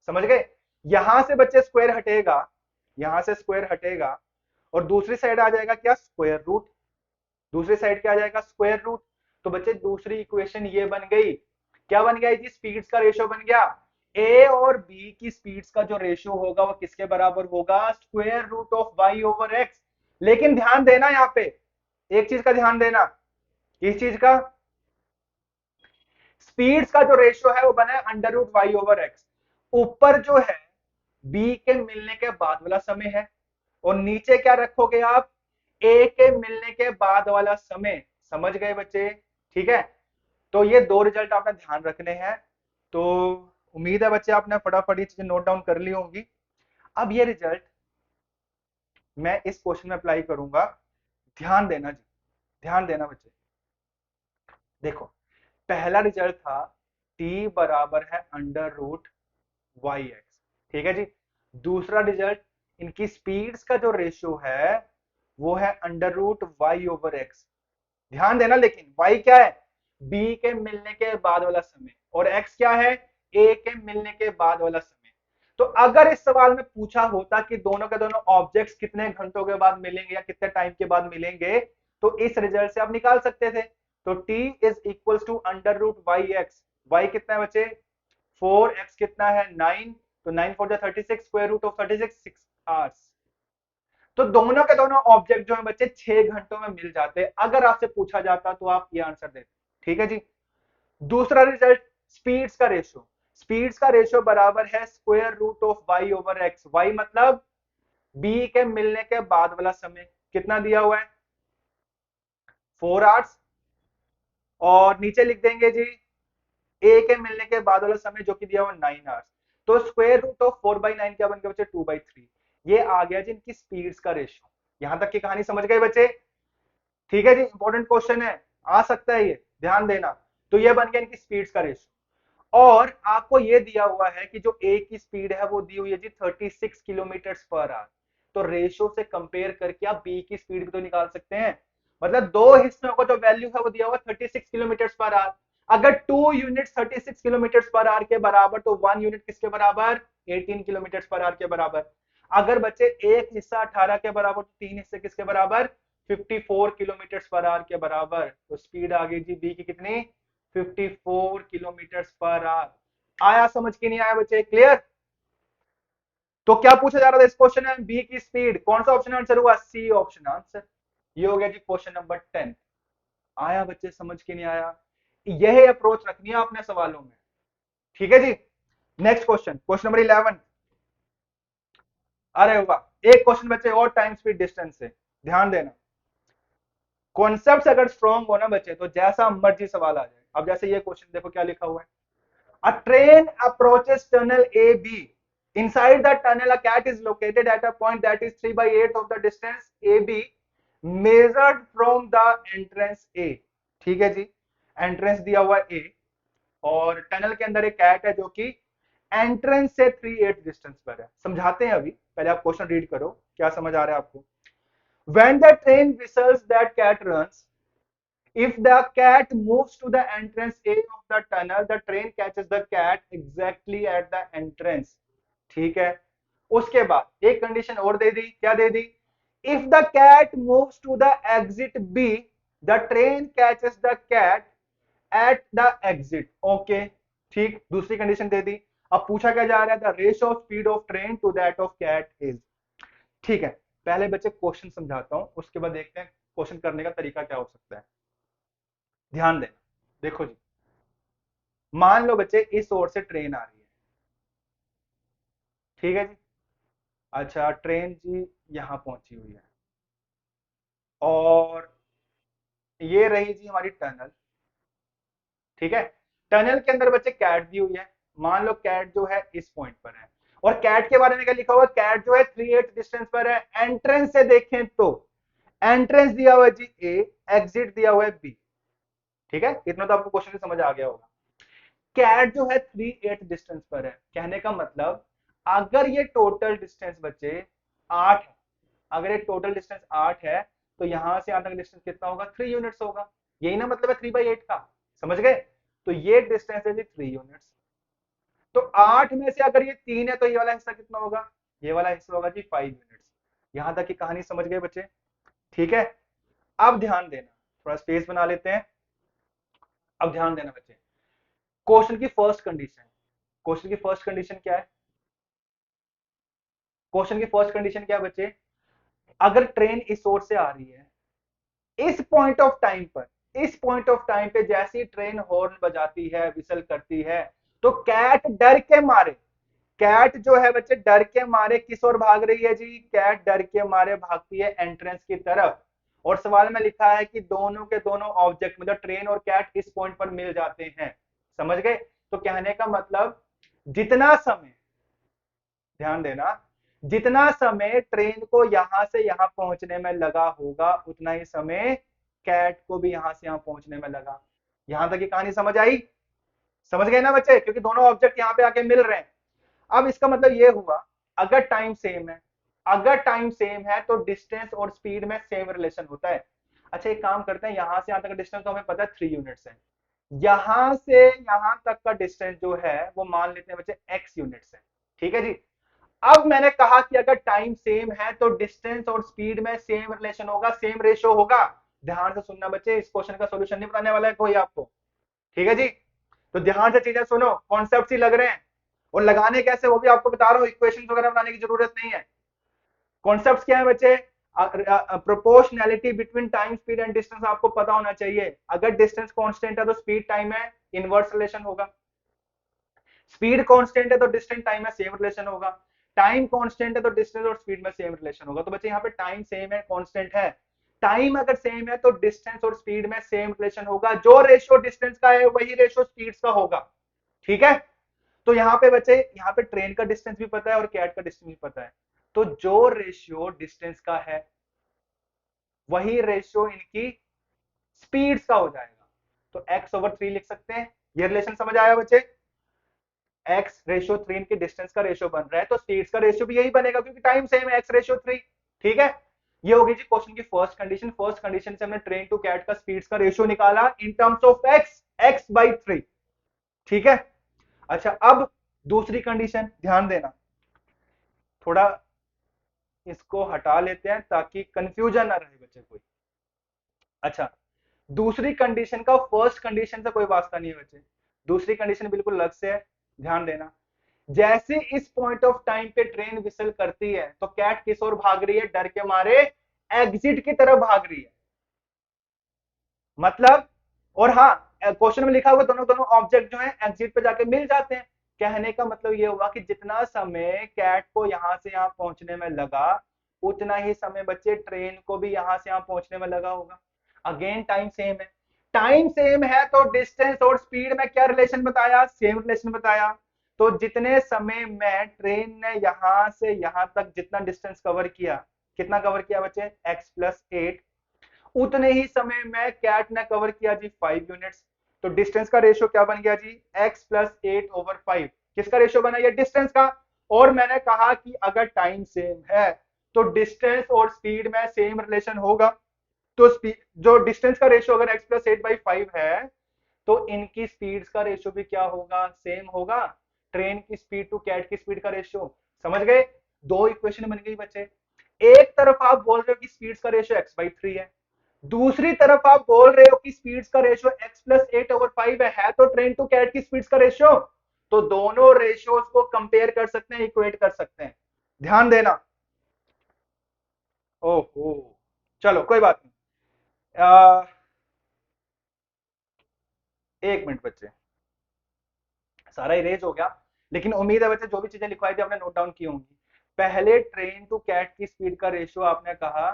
समझ गए? यहां से बच्चे स्क्वायर हटेगा, यहां से स्क्वायर हटेगा, और दूसरी साइड आ जाएगा क्या, स्क्वायर रूट। दूसरी साइड क्या आ जाएगा, स्क्वायर रूट। तो बच्चे दूसरी इक्वेशन ये बन गई, क्या बन गया जी, स्पीड्स का रेशियो बन गया। ए और बी की स्पीड्स का जो रेशियो होगा वो किसके बराबर होगा, square root of Y over X. लेकिन ध्यान देना, यहां पे एक चीज का ध्यान देना, किस चीज का, स्पीड्स का जो रेशियो है वो बना है under root Y over X. ऊपर जो है बी के मिलने के बाद वाला समय है, और नीचे क्या रखोगे आप, ए के मिलने के बाद वाला समय। समझ गए बच्चे? ठीक है, तो ये दो रिजल्ट आपने ध्यान रखने हैं। तो उम्मीद है बच्चे आपने फटाफट ये चीजें नोट डाउन कर ली होंगी। अब ये रिजल्ट मैं इस क्वेश्चन में अप्लाई करूंगा, ध्यान देना जी, ध्यान देना बच्चे। देखो, पहला रिजल्ट था t बराबर है अंडर रूट वाई एक्स, ठीक है जी। दूसरा रिजल्ट, इनकी स्पीड्स का जो रेशियो है वो है under root Y over X. ध्यान देना, लेकिन y क्या है, b के मिलने के बाद वाला समय, और x क्या है, a के मिलने के बाद वाला समय। तो अगर इस सवाल में पूछा होता कि दोनों के दोनों ऑब्जेक्ट्स कितने घंटों के बाद मिलेंगे या कितने टाइम के बाद मिलेंगे, तो इस रिजल्ट से आप निकाल सकते थे। तो t is equal to under root Y X, Y कितना है बच्चे, 4x कितना है, 9, तो 9 4 36, स्क्वायर रूट ऑफ 36 6 आवर्स। तो दोनों के दोनों ऑब्जेक्ट जो है बच्चे 6 घंटों में मिल जाते, अगर आपसे पूछा जाता तो आप ये आंसर देते। ठीक है जी। दूसरा रिजल्ट, स्पीड्स का रेशियो, स्पीड्स का रेशियो बराबर है square root of Y over X. Y मतलब बी के मिलने के बाद वाला समय, कितना दिया हुआ है, 4 आवर्स, और नीचे लिख देंगे जी ए के मिलने के बाद वाला समय जो कि दिया हुआ 9 आवर्स। तो स्क्वायर रूट ऑफ 4/9 क्या बन गया बच्चे, 2/3। ये आ गया जी इनकी स्पीड्स का रेशियो। यहां तक की कहानी समझ गए बच्चे? ठीक है जी, इंपॉर्टेंट क्वेश्चन है, आ सकता है ये, ध्यान देना। तो ये बन गया इनकी स्पीड्स का रेशियो। और आपको ये दिया हुआ है कि जो ए की स्पीड है वो दी हुई है जी 36 किलोमीटर पर आवर। तो रेशियो से कंपेयर करके आप बी की स्पीड भी तो निकाल सकते हैं। मतलब दो हिस्सों का जो वैल्यू है वो दिया हुआ 36 किलोमीटर पर आवर। अगर 2 यूनिट 36 किलोमीटर पर आवर के बराबर, तो 1 यूनिट किसके बराबर, 18 किलोमीटर पर आवर के बराबर। अगर बच्चे एक हिस्सा 18 के बराबर, तो तीन हिस्से किसके बराबर, 54 किलोमीटर पर आवर के बराबर। तो स्पीड आ गई जी बी की कितनी, 54 किलोमीटर पर आवर। आया समझ के नहीं आया बच्चे, क्लियर? तो क्या पूछा जा रहा था इस क्वेश्चन में, बी की स्पीड, कौन सा ऑप्शन आंसर हुआ, सी ऑप्शन आंसर। ये हो गया जी क्वेश्चन नंबर 10। आया बच्चे, समझ के नहीं आया? यह अप्रोच रखनी है आपने सवालों में। ठीक है जी। Next question, question number 11। अरे वाह, एक क्वेश्चन बच्चे और टाइम स्पीड डिस्टेंस से, ध्यान देना। कॉन्सेप्ट अगर स्ट्रॉन्ग हो ना बच्चे तो जैसा मर्जी सवाल आ जाए। अब जैसे ये क्वेश्चन देखो क्या लिखा हुआ है, a train approaches tunnel AB. Inside the tunnel, a cat is located at a point that is 3 by 8 of the distance AB measured from the entrance A. ठीक है जी, एंट्रेंस दिया हुआ है A, और टनल के अंदर एक कैट है जो कि एंट्रेंस से 3/8 डिस्टेंस पर है। समझाते हैं अभी, पहले आप क्वेश्चन रीड करो, क्या समझ आ रहा है आपको। When the train whistles, that cat runs. If the cat moves to the entrance A of the tunnel, the train catches the cat exactly at the entrance. ठीक है, उसके बाद एक कंडीशन और दे दी, क्या दे दी, if the cat moves to the exit B, the train catches the cat at the exit. Okay, ठीक, दूसरी कंडीशन दे दी। अब पूछा क्या जा रहा है, the ratio of speed of train to that of cat is. ठीक है, पहले बच्चे क्वेश्चन समझाता हूं, उसके बाद देखते हैं क्वेश्चन करने का तरीका क्या हो सकता है। ध्यान देना, देखो जी, मान लो बच्चे इस ओर से ट्रेन आ रही है, ठीक है जी। अच्छा, ट्रेन जी यहां पहुंची हुई है, और ये रही जी हमारी टनल, ठीक है। टनल के अंदर बच्चे कैट दी हुई है, मान लो कैट जो है इस पॉइंट पर है, और कैट के बारे में क्या लिखा हुआ है, कैट जो है 3/8 डिस्टेंस पर है। एंट्रेंस से देखें तो एंट्रेंस दिया हुआ है जी ए, एग्जिट दिया हुआ है बी, ठीक है, इतना तो आपको क्वेश्चन समझ आ गया होगा। कैट जो है 3/8 डिस्टेंस पर है, कहने का मतलब अगर ये टोटल डिस्टेंस बच्चे 8 है, अगर ये टोटल डिस्टेंस 8 है, तो यहां से यहां तक डिस्टेंस कितना होगा, 3 यूनिट्स होगा। यही ना मतलब है 3/8 का, समझ गए। तो ये डिस्टेंस है जी 3 यूनिट्स। तो 8 में से अगर ये 3 है तो ये वाला हिस्सा कितना होगा, ये वाला हिस्सा होगा जी 5 यूनिट्स। यहां तक की कहानी समझ गए बच्चे, ठीक है। अब ध्यान देना, थोड़ा स्पेस बना लेते हैं। अब ध्यान देना बच्चे, क्वेश्चन की फर्स्ट कंडीशन, क्वेश्चन की फर्स्ट कंडीशन क्या है, क्वेश्चन की फर्स्ट कंडीशन क्या है बच्चे, अगर ट्रेन इस ओर से आ रही है, इस पॉइंट ऑफ टाइम पर, इस पॉइंट ऑफ टाइम पे जैसी ट्रेन हॉर्न बजाती है, विसल करती है, तो कैट डर के मारे, कैट जो है बच्चे डर के मारे किस ओर भाग रही है जी, कैट डर के मारे भागती है एंट्रेंस की तरफ। और सवाल में लिखा है कि दोनों के दोनों ऑब्जेक्ट मतलब ट्रेन और कैट इस पॉइंट पर मिल जाते हैं, समझ गए। तो कहने का मतलब जितना समय, ध्यान देना, जितना समय ट्रेन को यहां से यहां पहुंचने में लगा होगा उतना ही समय कैट को भी यहां से यहां पहुंचने में लगा। यहां तक की कहानी समझ आई, समझ गए ना बच्चे, क्योंकि दोनों ऑब्जेक्ट यहां पे आके मिल रहे हैं। अब इसका मतलब ये हुआ, अगर टाइम सेम है, अगर टाइम सेम है तो डिस्टेंस और स्पीड में सेम रिलेशन होता है। अच्छा, एक काम करते हैं, यहां से यहां तक का डिस्टेंस तो हमें पता है 3 यूनिट्स है, यहां से यहां तक का डिस्टेंस जो है वो मान लेते हैं बच्चे x यूनिट्स है, ठीक है जी। अब मैंने कहा कि अगर टाइम सेम है तो डिस्टेंस और स्पीड में सेम रिलेशन होगा, सेम रेशियो होगा। ध्यान से सुनना बच्चे, इस क्वेश्चन का सॉल्यूशन नहीं बताने वाला है कोई आपको, ठीक है जी। तो ध्यान से चीजें सुनो, कॉन्सेप्ट ही लग रहे हैं, और लगाने कैसे वो भी आपको बता रहा हूं, इक्वेशन वगैरह बनाने की जरूरत नहीं है। कॉन्सेप्ट क्या है बच्चे, proportionality between time speed and distance आपको पता होना चाहिए। अगर डिस्टेंस कांस्टेंट है तो स्पीड टाइम है इनवर्स रिलेशन होगा, स्पीड कांस्टेंट है तो डिस्टेंस टाइम में सेम रिलेशन होगा, टाइम कांस्टेंट है तो डिस्टेंस और स्पीड में सेम रिलेशन होगा। तो बच्चे यहाँ पे टाइम सेम है, कांस्टेंट है, टाइम अगर सेम है तो डिस्टेंस और स्पीड में सेम रिलेशन होगा, जो रेशियो डिस्टेंस का है वही रेशियो स्पीड का होगा, ठीक है। तो यहाँ पे बच्चे, यहाँ पे ट्रेन का डिस्टेंस भी पता है और कैट का डिस्टेंस भी पता है, तो जो रेशियो डिस्टेंस का है वही रेशियो इनकी स्पीड्स का हो जाएगा। तो x/3 लिख सकते हैं, ये रिलेशन समझ आया बच्चे, x/3 इनकी डिस्टेंस का रेशियो बन रहा है, तो स्पीड्स का रेशियो भी यही बनेगा क्योंकि टाइम सेम है, x/3, ठीक है। ये होगी जी क्वेश्चन की फर्स्ट कंडीशन। फर्स्ट कंडीशन से हमने ट्रेन टू कैट का स्पीड्स का रेशियो निकाला इन टर्म्स ऑफ x/3, ठीक है। अच्छा, अब दूसरी कंडीशन, ध्यान देना, थोड़ा इसको हटा लेते हैं ताकि कंफ्यूजन ना रहे बच्चे कोई। अच्छा, दूसरी कंडीशन का फर्स्ट कंडीशन से कोई वास्ता नहीं है बच्चे, दूसरी कंडीशन बिल्कुल अलग से है, ध्यान देना। जैसे इस पॉइंट ऑफ टाइम पे ट्रेन विसल करती है तो कैट किस ओर भाग रही है, डर के मारे एग्जिट की तरफ भाग रही है, मतलब। और हाँ, क्वेश्चन में लिखा हुआ दोनों दोनों ऑब्जेक्ट जो है एग्जिट पे जाके मिल जाते हैं, कहने का मतलब ये हुआ कि जितना समय कैट को यहां से यहां पहुंचने में लगा, उतना ही समय बच्चे ट्रेन को भी यहां से यहां पहुंचने में लगा होगा। अगेन टाइम सेम है। टाइम सेम है तो डिस्टेंस और स्पीड में क्या रिलेशन बताया? सेम रिलेशन बताया। तो जितने समय में ट्रेन ने यहां से यहां तक जितना डिस्टेंस कवर किया, कितना कवर किया बच्चे? x+8, उतने ही समय में कैट ने कवर किया जी 5 यूनिट्स। तो डिस्टेंस का रेशियो क्या बन गया जी? x+8/5। किसका रेशियो बना? ये डिस्टेंस का। और मैंने कहा कि अगर टाइम सेम है तो डिस्टेंस और स्पीड में सेम रिलेशन होगा। तो स्पीड, जो डिस्टेंस का रेशियो अगर x+8/5 है, तो इनकी स्पीड्स का रेशियो भी क्या होगा? सेम होगा। ट्रेन की स्पीड टू कैट की स्पीड का रेशियो। समझ गए? दो इक्वेशन बन गई बच्चे। एक तरफ आप बोल रहे हो कि स्पीड्स का रेशियो x/3 है, दूसरी तरफ आप बोल रहे हो कि स्पीड्स का रेशियो x+8/5 है, तो ट्रेन टू कैट की स्पीड्स का रेशियो। तो दोनों रेशियोज को कंपेयर कर सकते हैं, इक्वेट कर सकते हैं। ध्यान देना। ओहो, चलो कोई बात नहीं। 1 मिनट बच्चे, सारा इरेज हो गया, लेकिन उम्मीद है बच्चे जो भी चीजें लिखवाई थी आपने नोट डाउन की होंगी। पहले ट्रेन टू कैट की स्पीड का रेशियो आपने कहा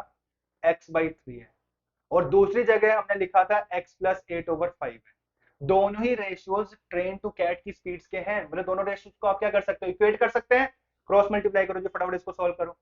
x/3 है, और दूसरी जगह हमने लिखा था x+8/5 है। दोनों ही रेशियोज ट्रेन टू कैट की स्पीड्स के हैं, मतलब दोनों रेशियोज को आप क्या कर सकते हो? इक्वेट कर सकते हैं। क्रॉस मल्टीप्लाई करो जी, फटाफट इसको सॉल्व करो।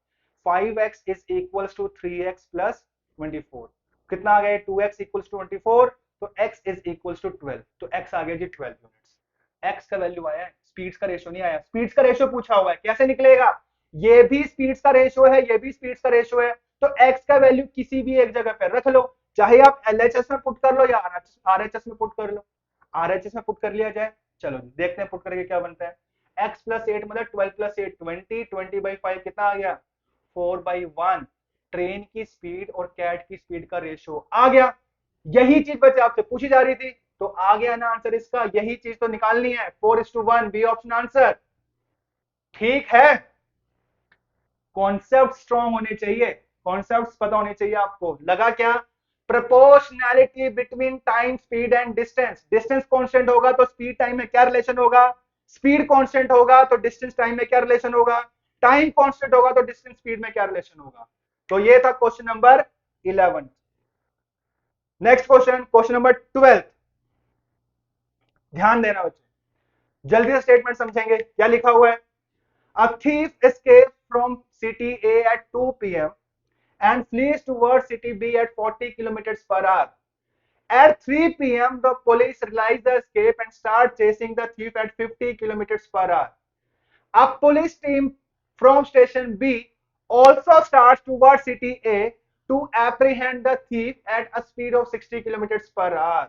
5x is equals to 3x plus 24। कितना आ गया? 2x इक्वल्स टू 24, तो x इज इक्वल्स टू 12, तो x आ गया जी 12 यूनिट्स। x का वैल्यू आया है, स्पीड्स का रेशियो नहीं आया। स्पीड्स का रेशियो पूछा हुआ है, कैसे निकलेगा? ये भी स्पीड्स का रेशियो है, ये भी स्पीड्स का रेशियो है, तो x का वैल्यू किसी भी एक जगह पे रख लो, चाहे आप LHS में पुट कर लो या RHS में पुट कर लो। RHS में पुट कर लिया जाए, चलो देखते हैं पुट करके क्या बनता है। x+8 मतलब 12+8 20, 20/5 कितना आ गया? 4/1। ट्रेन की स्पीड और कैट की स्पीड का रेशियो आ गया। यही चीज बच्चे आपसे पूछी जा रही थी, तो आ गया ना आंसर इसका। यही चीज तो निकालनी है, 4:1, बी ऑप्शन आंसर। ठीक है, कॉन्सेप्ट स्ट्रॉन्ग होने चाहिए, कॉन्सेप्ट्स पता होने चाहिए आपको। लगा क्या? Proportionality between time, speed and distance. Distance constant होगा तो स्पीड टाइम में क्या रिलेशन होगा? स्पीड कांस्टेंट होगा तो डिस्टेंस टाइम में क्या रिलेशन होगा? टाइम कांस्टेंट होगा तो डिस्टेंस स्पीड में क्या रिलेशन होगा? तो ये था question number 11। Next question, question number 12। ध्यान देना बच्चे, जल्दी से स्टेटमेंट समझेंगे क्या लिखा हुआ है। A thief escaped from city A at 2 p.m. and flees towards city B at 40 kilometers per hour. At 3 p.m., the police realize the escape and start chasing the thief at 50 kilometers per hour. A police team from station B also starts towards city A to apprehend the thief at a speed of 60 kilometers per hour.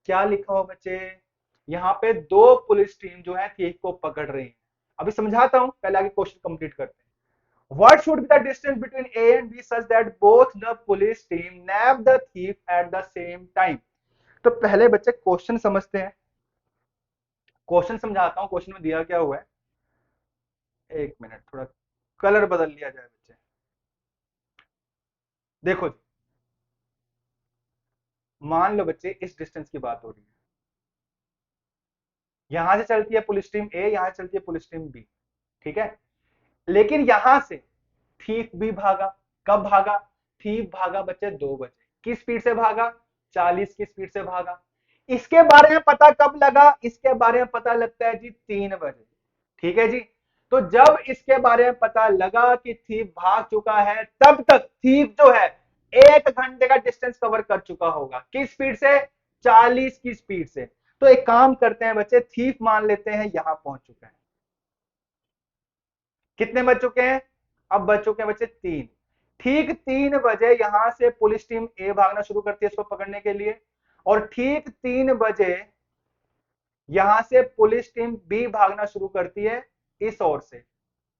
क्या लिखा हो बच्चे? यहाँ पे दो police team जो है thief को पकड़ रही है। अभी समझाता हूं, पहले आगे क्वेश्चन कंप्लीट करते हैं। What should be the distance between A and B such that both the police team nab the thief at the same time? तो पहले बच्चे क्वेश्चन समझते हैं। क्वेश्चन समझाता हूं, क्वेश्चन में दिया क्या हुआ है। 1 मिनट, थोड़ा कलर बदल लिया जाए बच्चे। देखो जी, मान लो बच्चे इस डिस्टेंस की बात हो रही है। यहां से चलती है पुलिस टीम ए, यहां से चलती है पुलिस टीम बी, ठीक है। लेकिन यहां से थीफ भी भागा। कब भागा? थीफ भागा बच्चे 2 बजे। किस स्पीड से भागा? 40 की स्पीड से भागा। इसके बारे में पता कब लगा? इसके बारे में पता लगता है जी 3 बजे। ठीक है जी। तो जब इसके बारे में पता लगा कि थीफ भाग चुका है, तब तक थीफ जो है 1 घंटे का डिस्टेंस कवर कर चुका होगा। किस स्पीड से? 40 की स्पीड से। तो एक काम करते हैं बच्चे, थीफ मान लेते हैं यहां पहुंच चुका है। कितने बज चुके हैं? अब बज चुके हैं बच्चे 3। ठीक 3 बजे यहां से पुलिस टीम ए भागना शुरू करती है इसको पकड़ने के लिए, और ठीक 3 बजे यहां से पुलिस टीम बी भागना शुरू करती है इस ओर से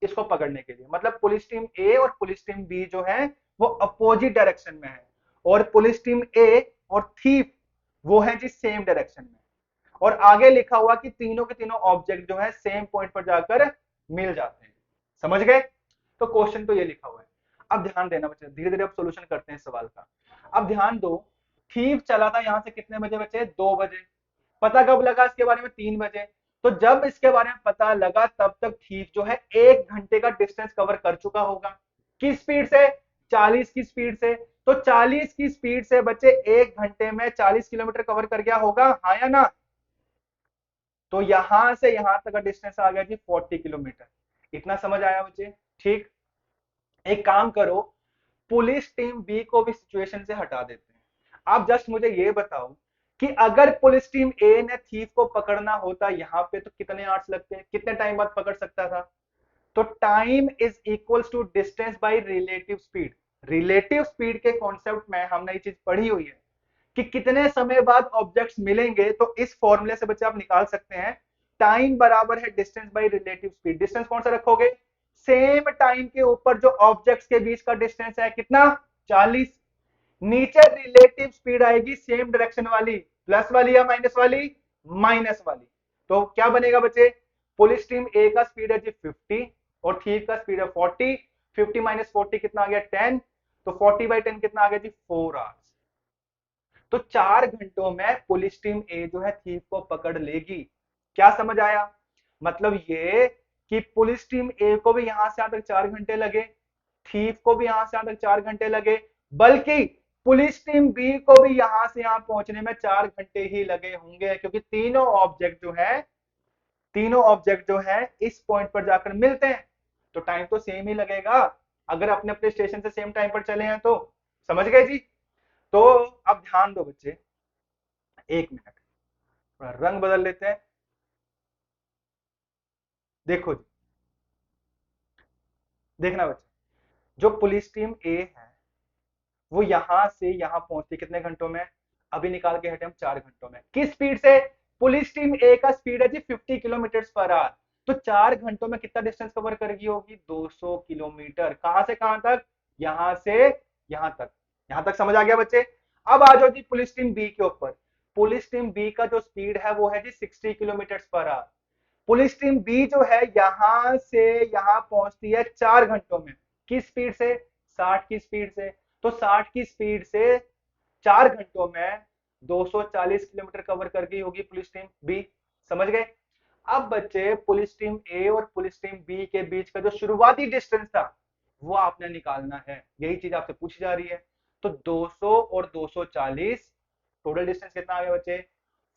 इसको पकड़ने के लिए। मतलब पुलिस टीम ए और पुलिस टीम बी जो है वो अपोजिट डायरेक्शन में है, और पुलिस टीम ए और थीफ वो है जी सेम डायरेक्शन में। और आगे लिखा हुआ कि तीनों के तीनों ऑब्जेक्ट जो है सेम पॉइंट पर जाकर मिल जाते हैं। समझ गए? तो क्वेश्चन तो ये लिखा हुआ है। अब ध्यान देना बच्चे, धीरे धीरे अब सॉल्यूशन करते हैं इस सवाल का। अब ध्यान दो, थीफ चला था यहां से कितने बजे बच्चे? 2 बजे। पता कब लगा इसके बारे में? 3 बजे। तो जब इसके बारे में पता लगा तब तक थीफ जो है 1 घंटे का डिस्टेंस कवर कर चुका होगा। किस स्पीड से? 40 की स्पीड से। तो 40 की स्पीड से बच्चे 1 घंटे में 40 किलोमीटर कवर कर गया होगा, हाँ या ना? तो यहां से यहां तक का डिस्टेंस आ गया जी 40 किलोमीटर। इतना समझ आया बच्चे? ठीक। एक काम करो, पुलिस टीम बी को भी सिचुएशन से हटा देते हैं। आप जस्ट मुझे ये बताओ कि अगर पुलिस टीम ए ने थीफ को पकड़ना होता यहां पे तो कितने आवर्स लगते हैं, कितने टाइम बाद पकड़ सकता था? तो time is equals to distance by relative speed. Relative speed के कॉन्सेप्ट में हमने ये चीज पढ़ी हुई है कि कितने समय बाद ऑब्जेक्ट्स मिलेंगे, तो इस फॉर्मूले से बच्चे आप निकाल सकते हैं टाइम बराबर है distance by relative speed. Distance कौन सा रखोगे? सेम टाइम के ऊपर जो ऑब्जेक्ट्स के बीच का डिस्टेंस है कितना? 40। नीचे रिलेटिव स्पीड आएगी सेम डायरेक्शन वाली, प्लस वाली या माइनस वाली? माइनस वाली। तो क्या बनेगा बच्चे? पुलिस टीम ए का स्पीड है जी 50 और थीफ का स्पीड है 40। 50 माइनस 40 कितना आ गया? 10। तो 40/10 कितना आ गया जी? 4 आवर्स। तो 4 घंटों में पुलिस टीम ए जो है थीफ को पकड़ लेगी। क्या समझ आया? मतलब ये कि पुलिस टीम ए को भी यहां से यहां तक 4 घंटे लगे, थीफ को भी यहां से यहां तक 4 घंटे लगे, बल्कि पुलिस टीम बी को भी यहां से यहां पहुंचने में 4 घंटे ही लगे होंगे, क्योंकि तीनों ऑब्जेक्ट जो है इस पॉइंट पर जाकर मिलते हैं। तो टाइम तो सेम ही लगेगा अगर अपने अपने स्टेशन से सेम टाइम पर चले हैं तो। समझ गए जी? तो अब ध्यान दो बच्चे, 1 मिनट, थोड़ा रंग बदल लेते हैं। देखो जी, देखना बच्चे, जो पुलिस टीम ए है वो यहां से यहां पहुंचती कितने घंटों में? अभी निकाल के हटे हम, 4 घंटों में। किस स्पीड से? पुलिस टीम ए का स्पीड है जी 50 किलोमीटर पर आवर। तो 4 घंटों में कितना डिस्टेंस कवर करेगी होगी? 200 किलोमीटर। कहां से कहां तक? यहां से यहां तक। यहां तक समझ आ गया बच्चे? अब आ जाओ जी पुलिस टीम बी के ऊपर। पुलिस टीम बी का जो स्पीड है वो है जी 60 kilometre per hour. Police team B जो है यहां से यहां पहुंचती है 4 घंटों में। किस स्पीड से? 60 की स्पीड से। तो 60 की स्पीड से 4 घंटों में 240 किलोमीटर कवर कर गई होगी पुलिस टीम बी। समझ गए? अब बच्चे पुलिस टीम ए और पुलिस टीम बी के बीच का जो शुरुआती डिस्टेंस था वो आपने निकालना है। यही चीज आपसे पूछी जा रही है। तो 200 और 240 टोटल डिस्टेंस कितना आ गया बच्चे?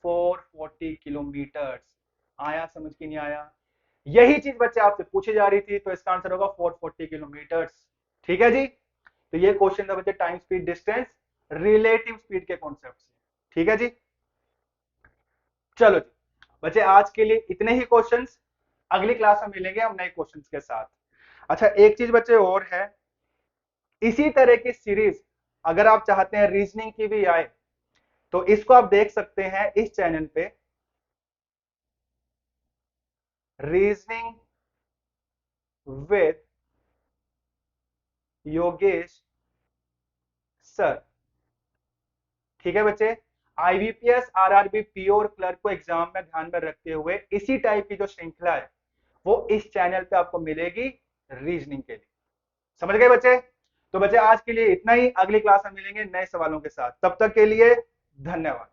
440 किलोमीटर। आया समझ की नहीं आया? यही चीज बच्चे आपसे पूछी जा रही थी, तो इसका आंसर होगा 440 किलोमीटर। ठीक है जी? तो ये क्वेश्चन था बच्चे time speed distance relative speed के कॉन्सेप्ट से। ठीक है जी? चलो जी बच्चे, आज के लिए इतने ही क्वेश्चंस। अगली क्लास में मिलेंगे हम नए क्वेश्चंस के साथ। अच्छा, एक चीज बच्चे और है, इसी तरह की सीरीज अगर आप चाहते हैं रीजनिंग की भी आए तो इसको आप देख सकते हैं इस चैनल पे, रीजनिंग विद योगेश सर। ठीक है बच्चे? आईबीपीएस, आरआरबी, पीओ और क्लर्क को एग्जाम में ध्यान में रखते हुए इसी टाइप की जो श्रृंखला है वो इस चैनल पे आपको मिलेगी रीजनिंग के लिए। समझ गए बच्चे? तो बच्चे आज के लिए इतना ही, अगली क्लास में मिलेंगे नए सवालों के साथ। तब तक के लिए धन्यवाद।